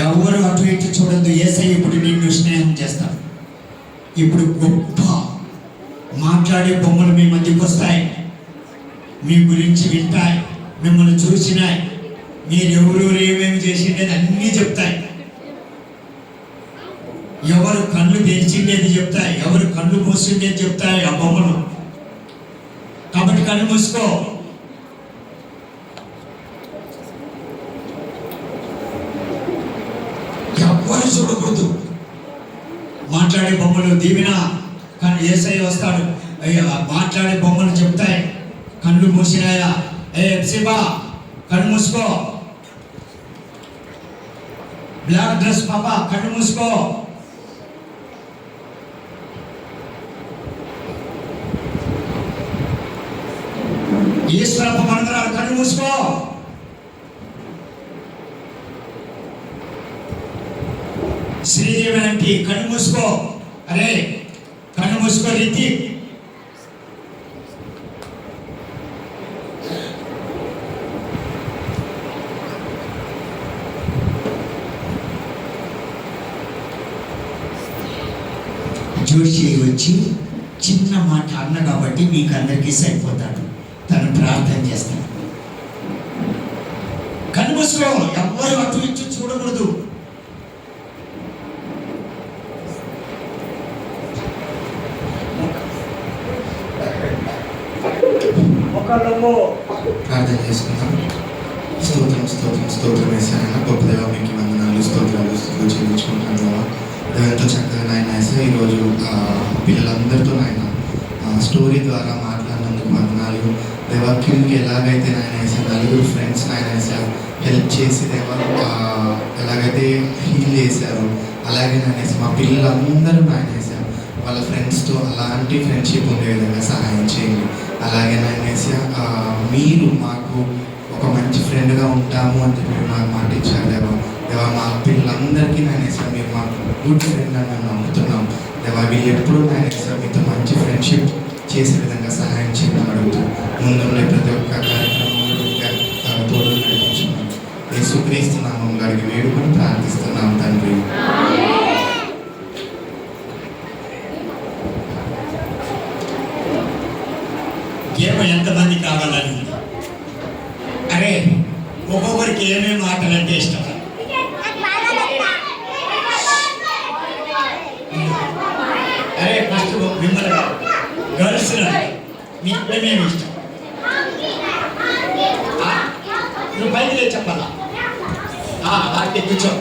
ఎవరు అటు ఇటు చూడద్దు. యేసయ్య ఇప్పుడు నిన్ను స్నేహం చేస్తాడు. ఇప్పుడు గొప్ప మాట్లాడే బొమ్మలు మీ మధ్యకి వస్తాయి, మీ గురించి వింటాయి, మిమ్మల్ని చూసినాయి, మీరు ఎవరెవరు ఏమేమి చేసిండేది అన్నీ చెప్తాయి. ఎవరు కళ్ళు తెరిచిండేది చెప్తాయి, ఎవరు కళ్ళు మూసిండేది చెప్తాయి ఆ బొమ్మలు. కాబట్టి కళ్ళు మూసుకో. ఎవరు చూడకూడదు. మాట్లాడే బొమ్మలు దీవిన కానీ యేసయ్య వస్తాడు. మాట్లాడే బొమ్మలు చెప్తాయి. కళ్ళు మూసినాయా? ఎప్సిబా కళ్ళు మూసుకో. బ్లాక్ డ్రెస్ పాపా కళ్ళు మూసుకో. ఈశ్వరప్ప మంత్రాలు కళ్ళు మూసుకో. శ్రీదేవి అంటే కళ్ళు మూసుకో. అరే కళ్ళు మూసుకో. రీతి జోషి వచ్చి చిన్న మాట అన్న కాబట్టి మీకు అందరికీ సరిపోతాడు. తను ప్రార్థన చేస్తాడు. కళ్ళు మూసుకో. ఎవ్వరు అటు ఇటు చూడకూడదు. ప్రార్థన చేసుకుందాం. స్తోత్రం స్తోత్రం స్తోత్రం వేసాయన గొప్ప దేవ, మీకు వందనాలు స్తోత్రాలు చెల్లించుకుంటాను దేవ. ఎంతో చక్కగా నాయన వేసా ఈరోజు పిల్లలందరితో నాయన స్టోరీ ద్వారా మాట్లాడినందుకు వందనాలు దేవ. కింగ్కి ఎలాగైతే నాయన వేసా నలుగురు ఫ్రెండ్స్ నాయన వేసా హెల్ప్ చేసి దేవ ఎలాగైతే హీల్ చేశారు అలాగే నాయన వేసా మా పిల్లలందరూ నాయన వేసా వాళ్ళ ఫ్రెండ్స్తో అలాంటి ఫ్రెండ్షిప్ ఉండే విధంగా సహాయం చేయండి. అలాగే నాయన వేసా మీరు మాకు ఒక మంచి ఫ్రెండ్గా ఉంటాము అని చెప్పి మాకు మాట ఇచ్చారు దేవ. దేవా మా పిల్లలందరికీ నాయన వేసా మీరు మాకు గుడ్ ఫ్రెండ్ అని మేము నమ్ముతున్నాం దేవా. వీళ్ళు ఎప్పుడూ నాయన వేసా మీతో మంచి ఫ్రెండ్షిప్ చేసే విధంగా సహాయం చేయడం అడుగుతాం. ముందుండే ప్రతి ఒక్క కార్యక్రమంలో తోడు నడిపించున్నాం. యేసుక్రీస్తు నామములో అడిగి వేడుకొని ప్రార్థిస్తున్నాం తండ్రి. గేమ్ ఎంతమంది కావాలని? అరే ఒక్కొక్కరికి ఏమేమి ఆటలు అంటే ఇష్టం? అరే ఫస్ట్ మిమ్మల్ని గర్ల్స్ మీకు ఏమేమి ఇష్టం? నువ్వు పైకి లేదు చెప్పాలా? వాటికి కూర్చో.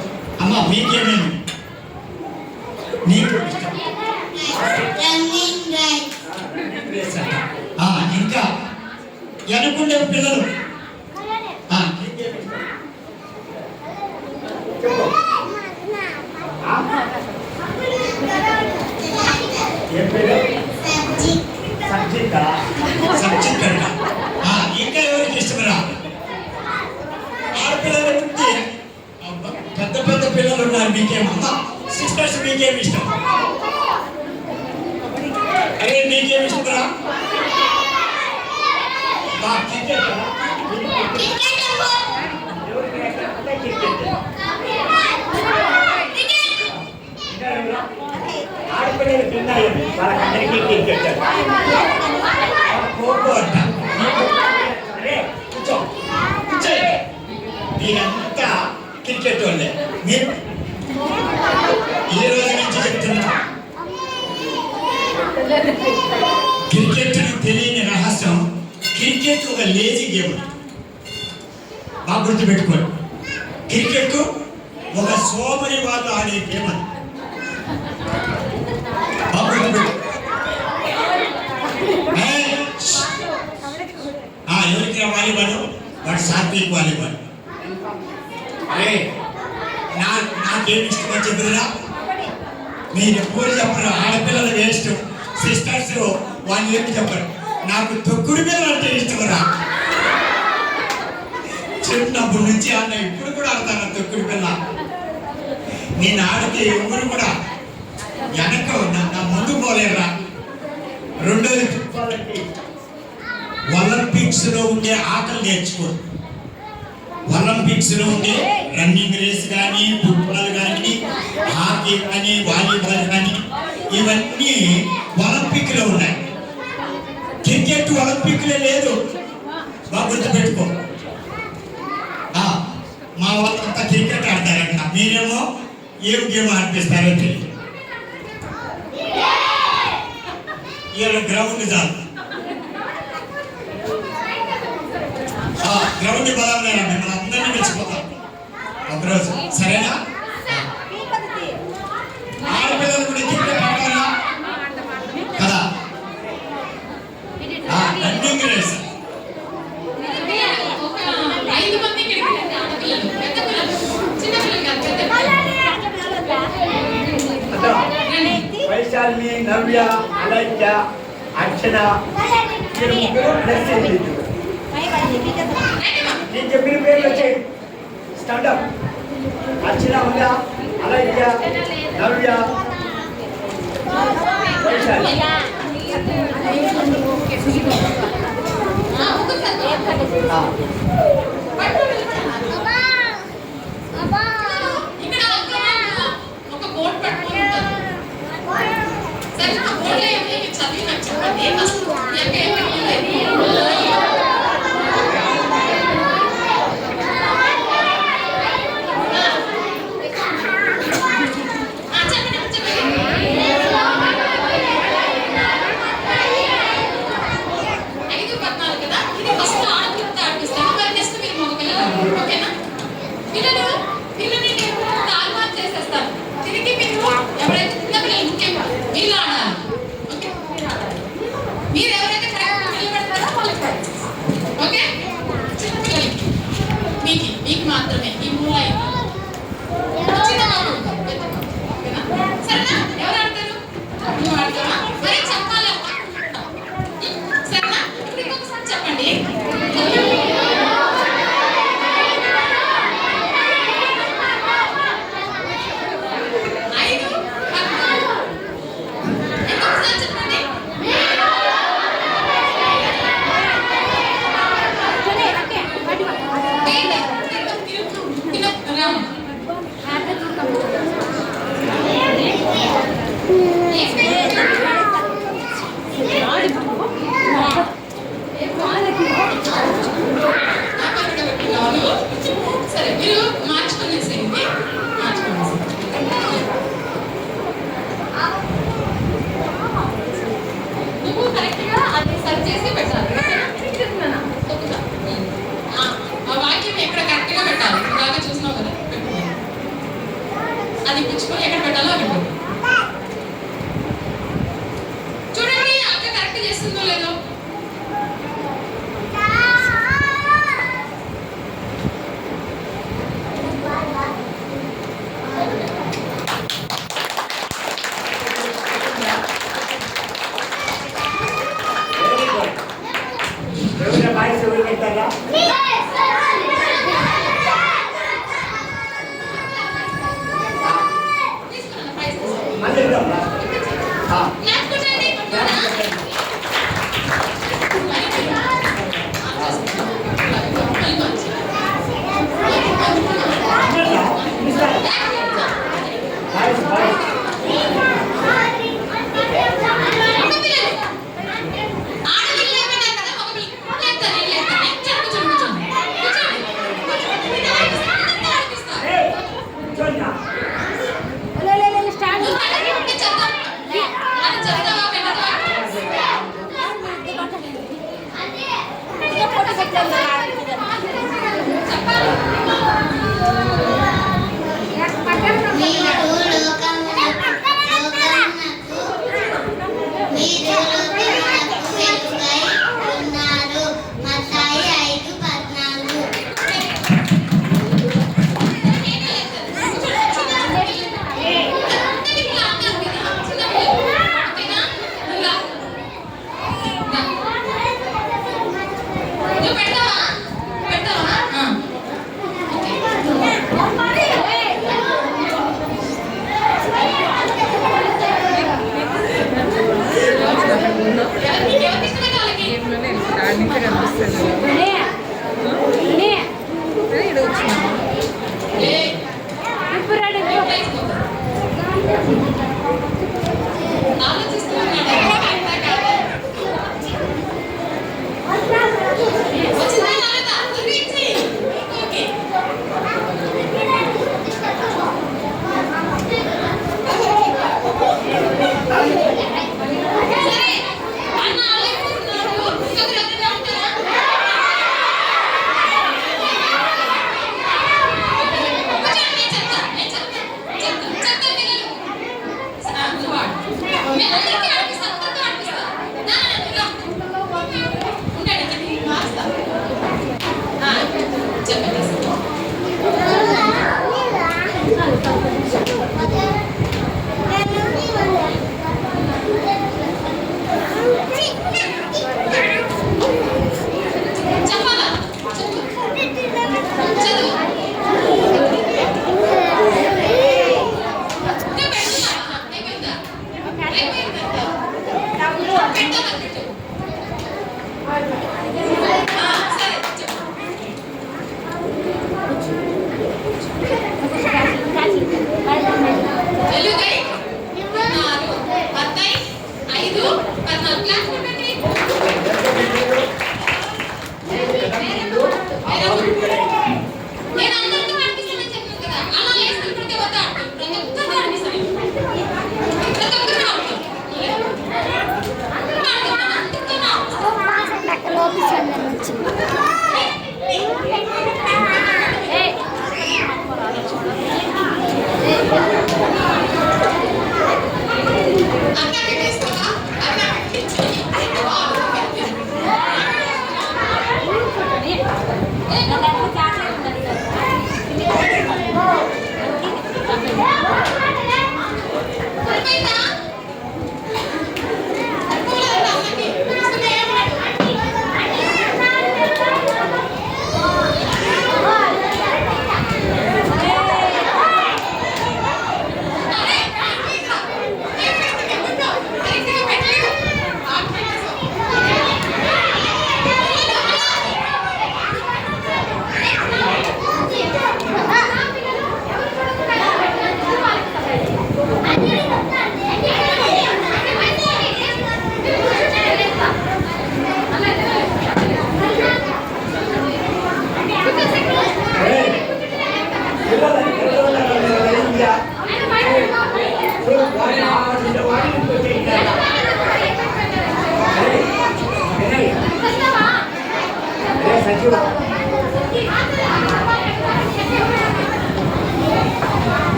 అమ్మ మీకేమేమి నీకు ఇష్టం? ఇంకా అనుకుండే పిల్లలు ఇంకా ఎవరికి ఇష్టమరా? ఆడపిల్లలు పెద్ద పెద్ద పిల్లలు ఉన్నారు. మీకేమమ్మా సిస్టర్స్ మీకేమి ఇష్టం? అరే మీకేమి ఇష్టమరా? ఆడపిల్లలు తిన్నాయి వాళ్ళకందరికీ క్రికెట్. మీరంతా క్రికెట్ వాళ్ళే. మీరు ఏ రోజు నుంచి చెప్తున్నా క్రికెట్ తెలియని రహస్యం. క్రికెట్ ఒక లేజీ గేమ్. బాగా గుర్తుపెట్టుకోండి. క్రికెట్ ఒక సోమరి వాళ్ళు ఆడే గేమ్ అని బాగా గుర్తుపెట్టు. ఎవరికి వాలీబాల్? వాడు సాత్విక్ వాలీబాల్. అరే నాకేమి ఇష్టమని చెప్పదురా? మీరు ఎప్పుడు చెప్పరు. ఆడపిల్లలు వేస్ట్. సిస్టర్స్ వాళ్ళు ఏమి చెప్పరు. నాకు తొక్కుడు పిల్లలు అంటే ఇష్టమరా? చిన్నప్పటి నుంచి అన్న ఇప్పుడు కూడా ఆడతాను తొక్కుడు పిల్ల. నేను ఆడితే ఎవరు కూడా వెనక నా ముందు పోలేరా. రెండోది ఒలింపిక్స్ లో ఉండే ఆటలు నేర్చుకోరు. ఒలింపిక్స్ లో ఉండే రన్నింగ్ రేస్ కానీ, ఫుట్బాల్ కానీ, హాకీ కానీ, వాలీబాల్ కానీ ఇవన్నీ ఒలింపిక్ లో ఉన్నాయి. క్రికెట్ ఒలింపిక్ లో లేదు. బాగా గుర్తుపెట్టుకో. మా వాళ్ళంతా క్రికెట్ ఆడతారంట, మీరేమో ఏం గేమ్ ఆడిపిస్తారో తెలియదు. ఇలా గ్రౌండ్ చాలు, గ్రౌండ్ బలంగా మిమ్మల్ని అందరినీ మెచ్చిపోతాం ఒకరోజు, సరేనా? ఆడపిల్లలు కూడా క్రికెట్ ఆడాలా కదా? రన్నింగ్ రేస్ వైశాలి, నవ్య, అలైక్య, అర్చన నేను చెప్పిన పేర్లు వచ్చాయి. స్టార్ట్అప్ అర్చన ఉందా, అలైక్య, నవ్య, వైశాలి. మీకు మాత్రమే ఈ మూల సరేనా? ఎవరు ఆడతారు? నువ్వు ఆడతావా? మరి చెప్పాలా? సరేనా? ఇప్పుడు ఇంకొకసారి చెప్పండి. సరే, మీరు మార్చుకునేసేయండి. నువ్వు కరెక్ట్గా అది సర్చ్ చేసి పెట్టాలి. ఆ వాక్యం ఎక్కడ కరెక్ట్గా పెట్టాలి. ఇలాగా చూసినావు కదా, అది పుచ్చుకొని ఎక్కడ పెట్టాలో అక్కడ చూడండి. అక్క కరెక్ట్ చేస్తుందో లేదో. బాయ్స్ ఎవరు పెట్టారా? మళ్ళీ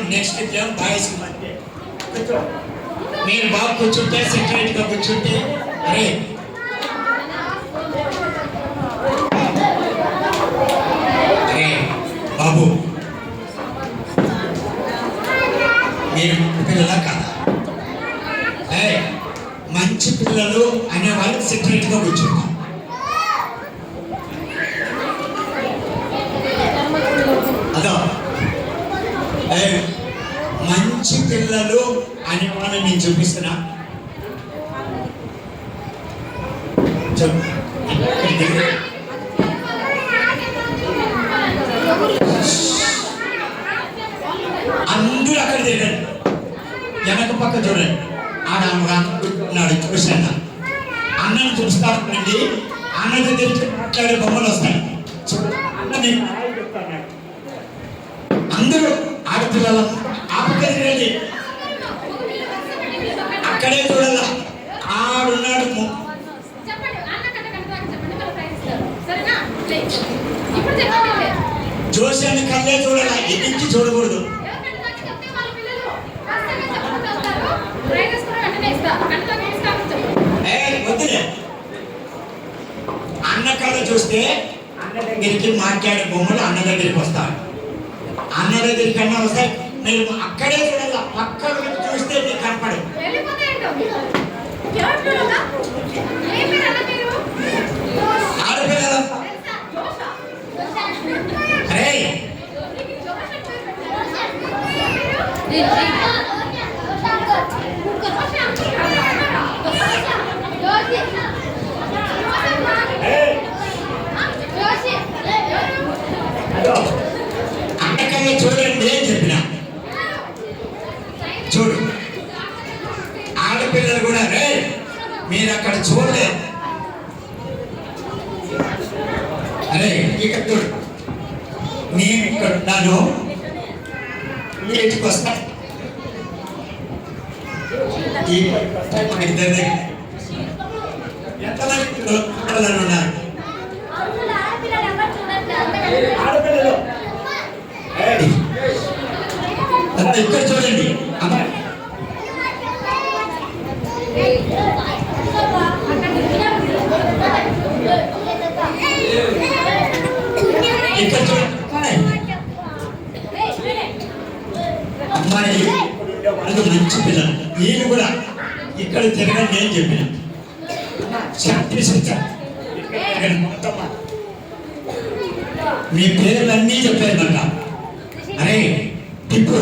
నెక్స్ట్ గేమ్ బాయ్స్ మధ్య మీరు బాగా కూర్చుంటే సెక్రెట్ గా కూర్చుంటే అరే బాబు మీరు పిల్లలా కాదా మంచి పిల్లలు అనే వాళ్ళు సెక్రెట్ గా కూర్చుంటాం అదో మంచి పిల్లలు అనే వాళ్ళని నేను చూపిస్తున్నా అందరూ అక్కడ తిరగండి వెనక పక్క చూడండి ఆడాడు చూసాను అన్నను చూస్తానండి అన్నది తెలిసి మాట్లాడే బొమ్మలు వస్తాయి అన్నని అందరూ ఆడపిల్లలు ఆపకండి అక్కడే చూడాల ఆడున్నాడు జోషాన్ని కళ్ళే చూడాల ఎదించి చూడకూడదు ప్రైజ్ తీసుకుని వెంటనే ఇస్తా గంటలో నమస్కారం చెప్పు వద్దులే. అన్న కళ చూస్తే అన్న దగ్గరికి మాట్లాడే బొమ్మలు అన్న దగ్గరికి వస్తాను. అన్న దగ్గరికి అన్న వస్తాయి. మీరు అక్కడే చూడాలి, పక్కన చూస్తే మీకు కనపడదు. వెళ్ళిపోతాయంటో ఎవరు చూడగా ఏం పేరు అన్న మీరు ఆడపిల్లలు అరే హలో అక్కడికి చూడండి అని చెప్పిన. చూడు ఆడపిల్లలు కూడా రే మీరు అక్కడ చూడలేదు. అరే ఇక్కడ చూడు, నేను ఇక్కడ ఉన్నాను, ఈ ఇంటికి వస్తా. ఈ ఇద్దరి దగ్గర ఎంతమంది పిల్లలు ఉన్నారు? ఆడపిల్లలు అంతా ఇక్కడ చూడండి. అమ్మాయి ఇక్కడ చూడండి. అమ్మాయి వాళ్ళు మంచి పిల్లలు. వీళ్ళు కూడా ఇక్కడ తిరగండి అని చెప్పిన. శాంతి సంచారం. మీ పేర్లన్నీ చెప్పారు మాట. అరే టిప్పు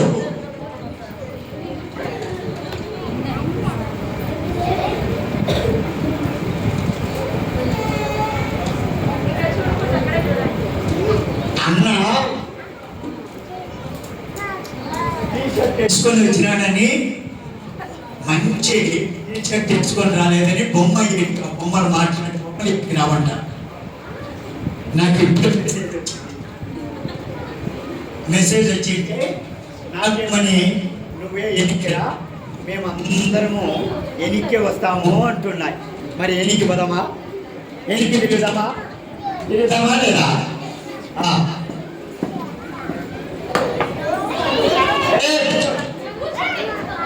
అన్న తెచ్చుకొని వచ్చినాడని మంచి టీషర్ట్ తెచ్చుకొని రాలేదని బొమ్మలు మాట్లాడే బొమ్మలు ఇక్కడ రావంట. నాకు ఇప్పుడు మెసేజ్ వచ్చింది నాకని నువ్వే ఎనికిరా, మేము అందరము ఎనిక్కే వస్తాము అంటున్నాయి. మరి ఎనికి పోదామా? ఎనికి తిరుగుదామా? తిరుగుతావా లేదా?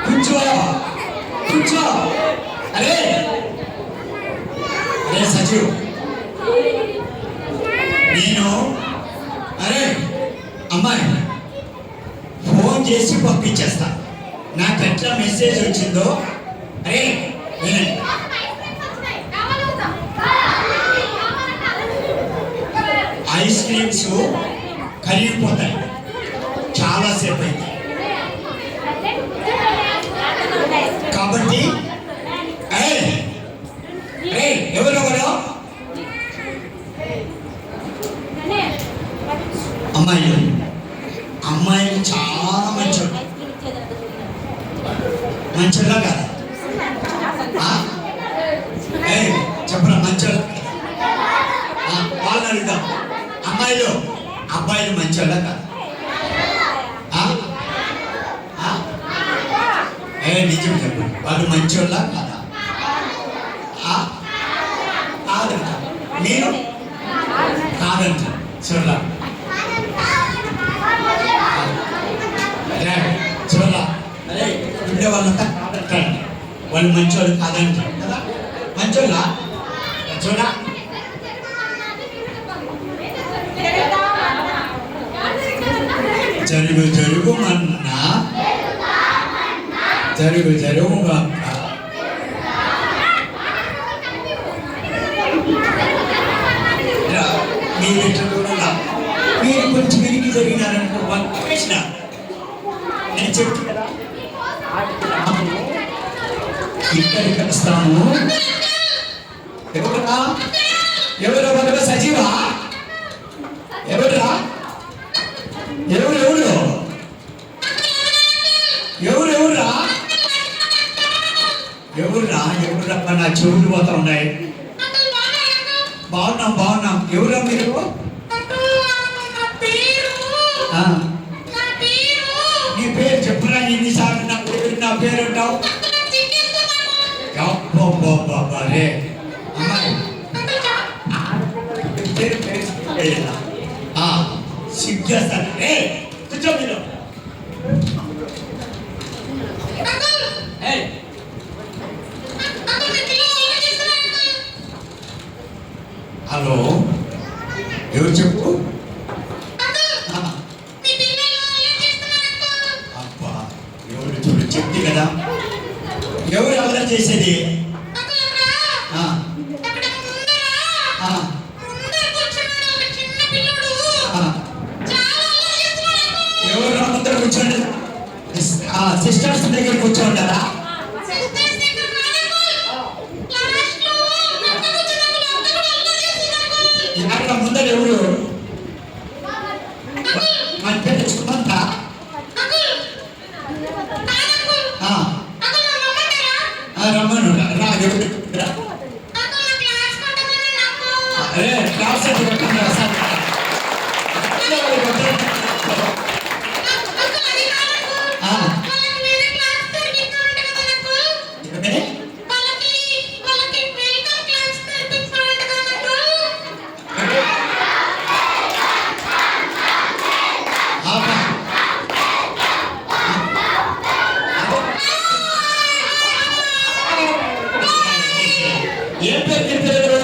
కూర్చో కూర్చో. అరే అరే సజీవ్, నేను అరే అమ్మాయి ఫోన్ చేసి పంపించేస్తా. నాకు ఎట్లా మెసేజ్ వచ్చిందో అరే వినండి. ఐస్ క్రీమ్స్ కరిగిపోతాయి, చాలాసేపు అయింది కాబట్టి ఎవరెవరో అమ్మాయిలు అమ్మాయిలు చాలా మంచోళ్ళు. మంచోళ్ళ కాదు చెప్పరా? మంచోళ్ళు వాళ్ళని అడుగుదాం. అమ్మాయిలు అబ్బాయిలు మంచోళ్ళ కాదు? నిజం చెప్పు, వాళ్ళు మంచోళ్ళ కాదా? కాదంట. నేను కాదంట. చూడలా చూడలా అరే ఉండే వాళ్ళంతా కాదంటారు. వాళ్ళు మంచోళ్ళు కాదంటారు కదా. మంచోళ్ళ చూడా జరుగు జరుగు మన్నా జరుగు జరుగు మీరు ఇట్లా చూడాలా? మీరు కొంచెం వెనక్కి జరిగినారనుకో వాళ్ళు వేసిన. నేను చెప్తు కదా ఇక్కడికి వస్తాము. ఎవరా ఎవరు ఎవరు సజీవా? ఎవరురా? ఎవరు ఎవరు ఎవరు ఎవరురా? ఎవరురా? ఎవరురా? నా చెవులు పోతా ఉన్నాయి. బాగున్నాం బాగున్నాం. ఎవరా మీరు? నీ పేరు చెప్పురా. ఎన్నిసార్లు నా పేరు అంటావు? రే అమ్మాయి సిగ్గేస్తాను. రే కూర్చో మీరు. హలో, ఎవరు చెప్పు? ఆ, మీ పిల్లలు ఏం చేస్తున్నారు అంకుల్? అబ్బా, ఎవరు చూడు చెప్తే కదా. ఎవరు అలా చేసేది? అంకుల్ అక్కడ ఆ, అక్కడ ముందర ఆ, ముందర కూర్చున్నాడు ఒక చిన్న పిల్లోడు. ఆ. చాలా అల్లరి చేస్తున్నాడు అంకుల్. ఎవరు ముందర కూర్చోండి? సిస్టర్స్ దగ్గర కూర్చోండారా? సిస్టర్స్ దగ్గర కాదు అంకుల్. క్లాస్ లో అక్కడ కూర్చున్న అంకుల్ అక్కడ కూడా అల్లరి చేస్తున్నాడు అంకుల్. అక్కడ ముందర ఎవరు? అంకుల్ మన పేరు సుమంత. అంకుల్ కాదు అంకుల్. ఆ, అంకుల్ నన్ను రమ్మంటారా? రమ్మను రా. ఎవరు రా. అంకుల్ నా క్లాస్ పట్టమని అంకుల్. అరే క్లాస్ అయితే పెట్టండి రా సార్. అంకుల్ అది కాదు అంకుల్. ఆ, వాళ్ళకి వేరే క్లాస్ దొరికిందంట కదా అంకుల్. ఏమే? వాళ్ళకి వెల్కమ్ క్లాస్ నేర్పిస్తారంట కదా అంకుల్. ఆపా. ఏం పేరు నీ పేరు?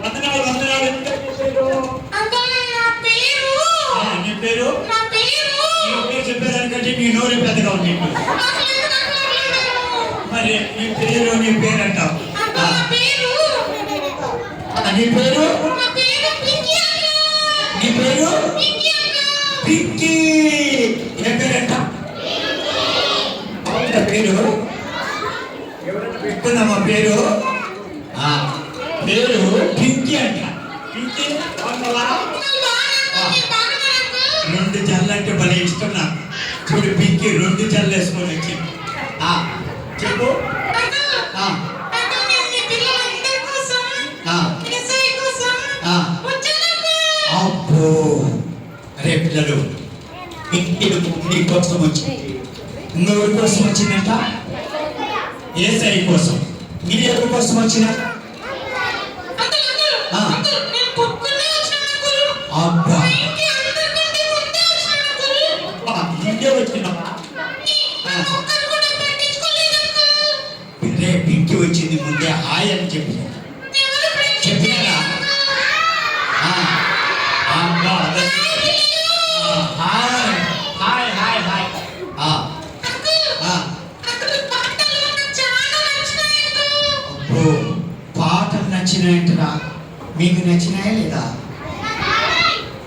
వందనాలు వందనాలు. ఏం పేరు నీ పేరు? అంకుల్ నా పేరు నీ పేరు? నా పేరు నీ పేరు చెప్పేదానికంటే నీ నోరు పెద్దగా ఉంది. అంకుల్ ఎందుకు అంకుల్? మరి నీ పేరు అంటావు. అంకుల్ నా పేరు నీ పేరు? నా పేరు పింకీ అంకుల్. నీ పేరు? పింకీ అంకుల్. పింకీ. ఏం పేరంట? అవునా పేరు? ఎవరైనా పెట్టుకున్నామా పేరు? ఆ, పేరు పింకీ అంట. పింకీ బాగున్నావా? అంకుల్ బాగున్నాను అంకుల్. బాగున్నాను అంకుల్. రెండు జల్లంటే భలే ఇష్టం నాకు. చూడు పింకీ రెండు జల్లు వేసుకొని వచ్చి. ఆ, చెప్పు. అంకుల్ ఆ, అంకుల్ నేను మీ పిల్లలందరి కోసం ఆ, ఎస్ఐ కోసం ఆ. వచ్చాను అంకుల్. అబ్బో, అరే పిల్లలు, పింకీ నీ కోసం వచ్చింది. ఇంకెవరి కోసం వచ్చిందంట? ఏసై కోసం. మీరు ఎవరి కోసం వచ్చినట్ట? అంకుల్ అంకుల్ ఆ. అంకుల్ నేను పొద్దున్నే వచ్చాను అంకుల్. అబ్బా, ఇంటి అందరికంటే ముందే వచ్చాను అంకుల్. అబ్బా, ఇంకే వచ్చినావా? ఒక్కరు కూడా పట్టించుకోలేదు అంకుల్. రే పింకీ వచ్చింది ముందే హాయ్ అని చెప్పి ఎవరు ఫ్రెండ్షిప్ చెప్పినారా? ఆ, అబ్బా, అదే. ఆ, హాయ్ హాయ్ హాయ్ హాయ్. ఆ, అంకుల్ ఆ, అంకుల్ పాటలు నాకు చాలా నచ్చినాయి అంకుల్. అబ్బో, పాటలు నచ్చినాయంటరా? మీకు నచ్చినాయా లేదా?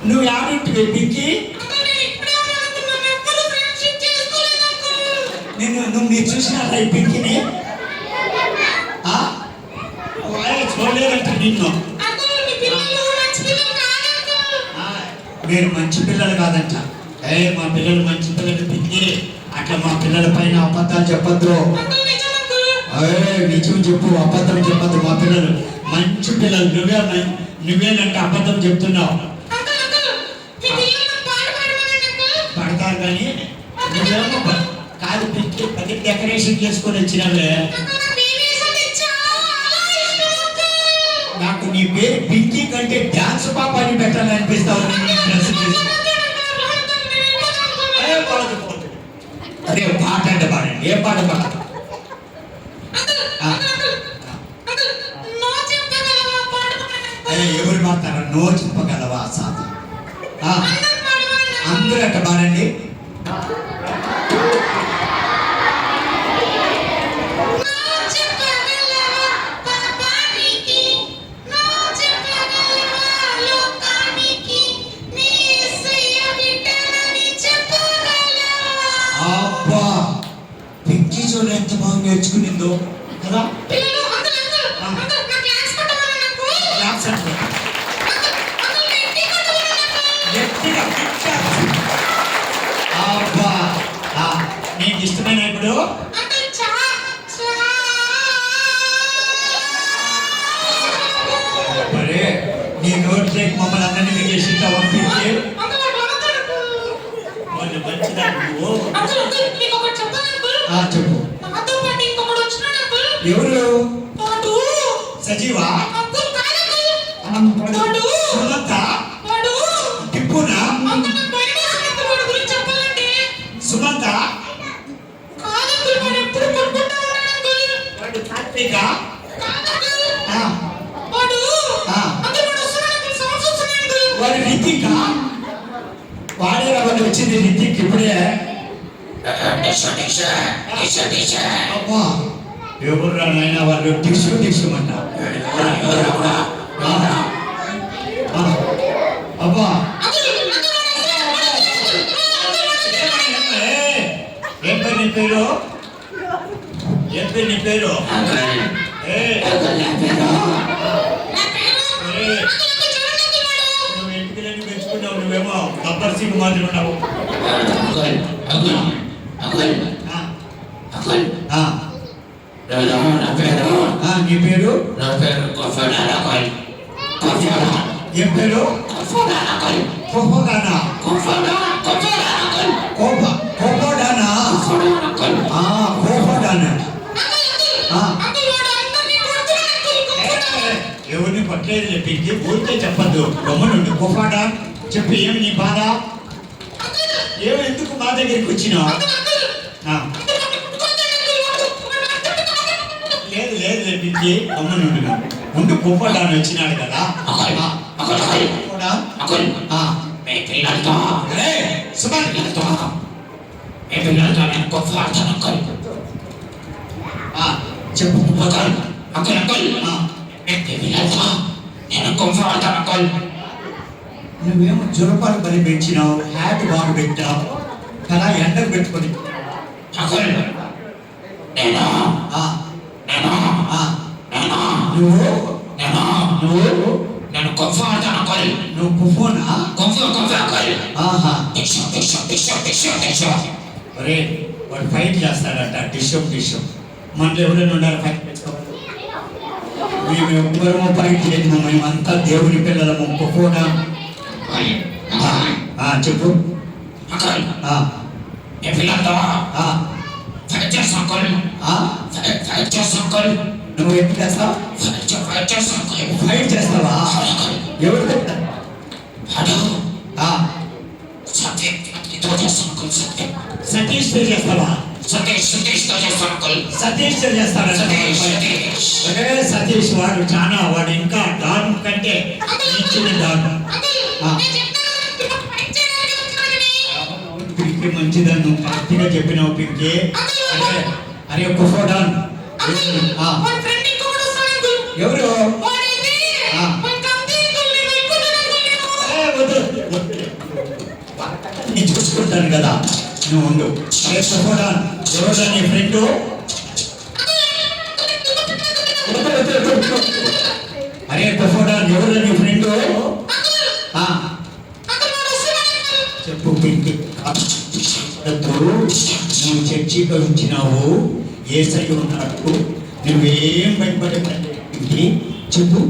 నువ్వు ఆడుంటివి పింకీ? అంకుల్ నేను ఇప్పుడే అనుకున్నాను ఎవ్వరు ఫ్రెండ్షిప్ చేసుకోలేదు అంకుల్. మీరు చూసినారా ఈ పింకీని? ఆ? చూడలేదంట నిన్ను. అంకుల్ మీ పిల్లలు మంచి పిల్లలు కాదు అంకుల్. ఆ, మీరు మంచి పిల్లలు కాదంట. మా పిల్లలు మంచి పిల్లలు పింకీ. అట్లా మా పిల్లల పైన అబద్ధాలు చెప్పొద్దు. అంకుల్ నిజం అంకుల్. నిజం చెప్పు, అబద్ధం చెప్పొద్దు. మా పిల్లలు మంచి పిల్లలు. నువ్వేనంటే అబద్ధం చెప్తున్నావు. అంకుల్ అంకుల్ మీ పిల్లలు నాకు పాట పాడమనండి అంకుల్. పడతారు కానీ నువ్వేమో కాదు పింకీ, పది డెకరేషన్ చేసుకొని వచ్చినావే. అంకుల్ నా బేబీస్ అంటే చాలా ఇష్టం అంకుల్. నాకు నీ పేరు పింకీ కంటే డాన్స్ పాప అని పెట్టాలనిపిస్తావు. డ్రెస్ చేసి అదే పాట అంటే పాడండి. ఏ పాట పాడ? ఎవరు పాడతారా? నో చెప్పగలవా సాధు? అందరూ అట్ట పాడండి. అబ్బా, పింకీ చూడు ఎంత బాగా నేర్చుకునిందో కదా. క్లాప్స్ అంటే గట్టిగా పిచ్చా. అబ్బా, నీకు ఇష్టమైన ఇప్పుడు మరే నీ నోట్లోకి మమ్మల్ని అందరినీ చేసి పంపించి వాళ్ళు మంచిదాన్ని నువ్వు. చెప్పు. ఎవరు? సజీవా? సుమంత? టిప్పునా? సుమంత? వాడు కార్తీక? వచ్చింది రితిక్ ఇప్పుడే. అబ్బా ఎవరు నాయన వాళ్ళు టిష్యూ అంట. అబ్బా ఏం పేరు నీ పేరు? ఏం పేరు నీ పేరు? నువ్వు ఇంటికి పెంచుకున్నావు, నువ్వేమో గబ్బర్ సింగ్ మాదిరి ఉన్నావు. నీ పేరు? ఏం పేరు? కోపోడానా? కోపోడానా? కోపోడానా? ఎవరిని పట్టలేదు చెప్పింది, ఊరికే చెప్పద్దు, గమ్మనుండు. కోపాడా చెప్పి ఏమి నీ బాధ? ఏమి ఎందుకు మా దగ్గరికి వచ్చినావు? లేదు లేదు చెప్పింది, గమ్మనుండు. ముందు కోపాడాన్ని వచ్చినాడు కదా. చెప్పు. నువ్వేమో జురపాలు బలి పెంచినావు, హ్యాట్ బాగు పెట్టావు కదా, ఎండకు పెట్టుకొని. నువ్వు కుఫోనా? అరే వాడు ఫైట్ చేస్తాడట, డిషం. మనలో ఎవరైనా ఉండాలి ఫైట్ పెట్టుకోవాలి. మేము ఎవ్వరము ఫైట్ చేయము, మేమంతా దేవుని పిల్లలము. కుఫోనా చెప్పు. నువ్వు ఎప్పుడు చేస్తావు? ఫైట్ చేస్తావా? ఎవరు? సతీష్ తో చేస్తావా? సతీష్ తో చేస్తాడా? సతీష్ వాడు చాలా, వాడు ఇంకా డాన్ కంటే ఇచ్చిన డాన్. పింకి మంచిదని నువ్వు కరెక్ట్గా చెప్పినావు పింకి. అరే కుఫోడాన్ ఎవరు? నీ చూసుకుంటాను కదా, నువ్వు ఉండు. అరే కుఫోడాన్ ఎవరు నీ ఫ్రెండ్? అరే కుఫోడాన్ ఎవరు నీ ఫ్రెండ్? చెప్పు పింకి. నువ్వు చర్చికి వచ్చినావు, యేసయ్య ఉన్నాడు, నువ్వేం భయపడే పింకి చెప్పు.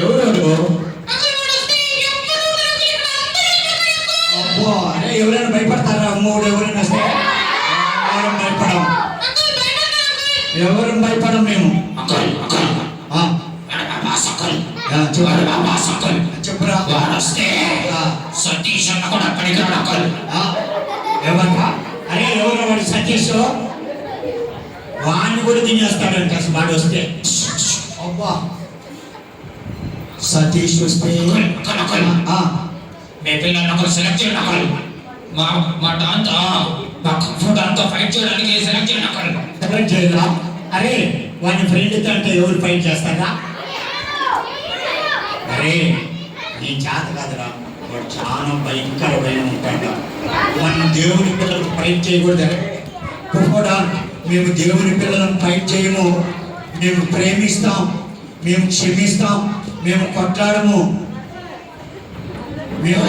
ఎవరు? అబ్బో అరే ఎవరైనా భయపడతారా? మూడు ఎవరైనా వస్తే భయపడం, ఎవరు భయపడం మేము. చెప్పురా. సతీష్ అన్న కూడా పనికిరాడు. ఎవరు? అరే ఎవరు వాడు? సతీష్ వాడిని కూడా తినేస్తాడంట వాడు వస్తే. అబ్బా సతీష్ వస్తే మీ పిల్లలు సెలెక్ట్ చేయడం, మా డాన్తో మా కంఫర్ట్ ఫైట్ చేయడానికి సెలెక్ట్ చేయరా? అరే వాడిని ఫ్రెండ్తో అంటే ఎవరు ఫైట్ చేస్తారా? అరే నీ చేత కాదురా, వాడు చాలా భయంకరమైన ఉంటాడు. మనం దేవుని పిల్లలకు ఫైట్ చేయకూడదు. కూడా మేము దేవుని పిల్లలను ఫైట్ చేయము, మేము ప్రేమిస్తాం, మేము క్షమిస్తాం, మేము కొట్లాడము, మేము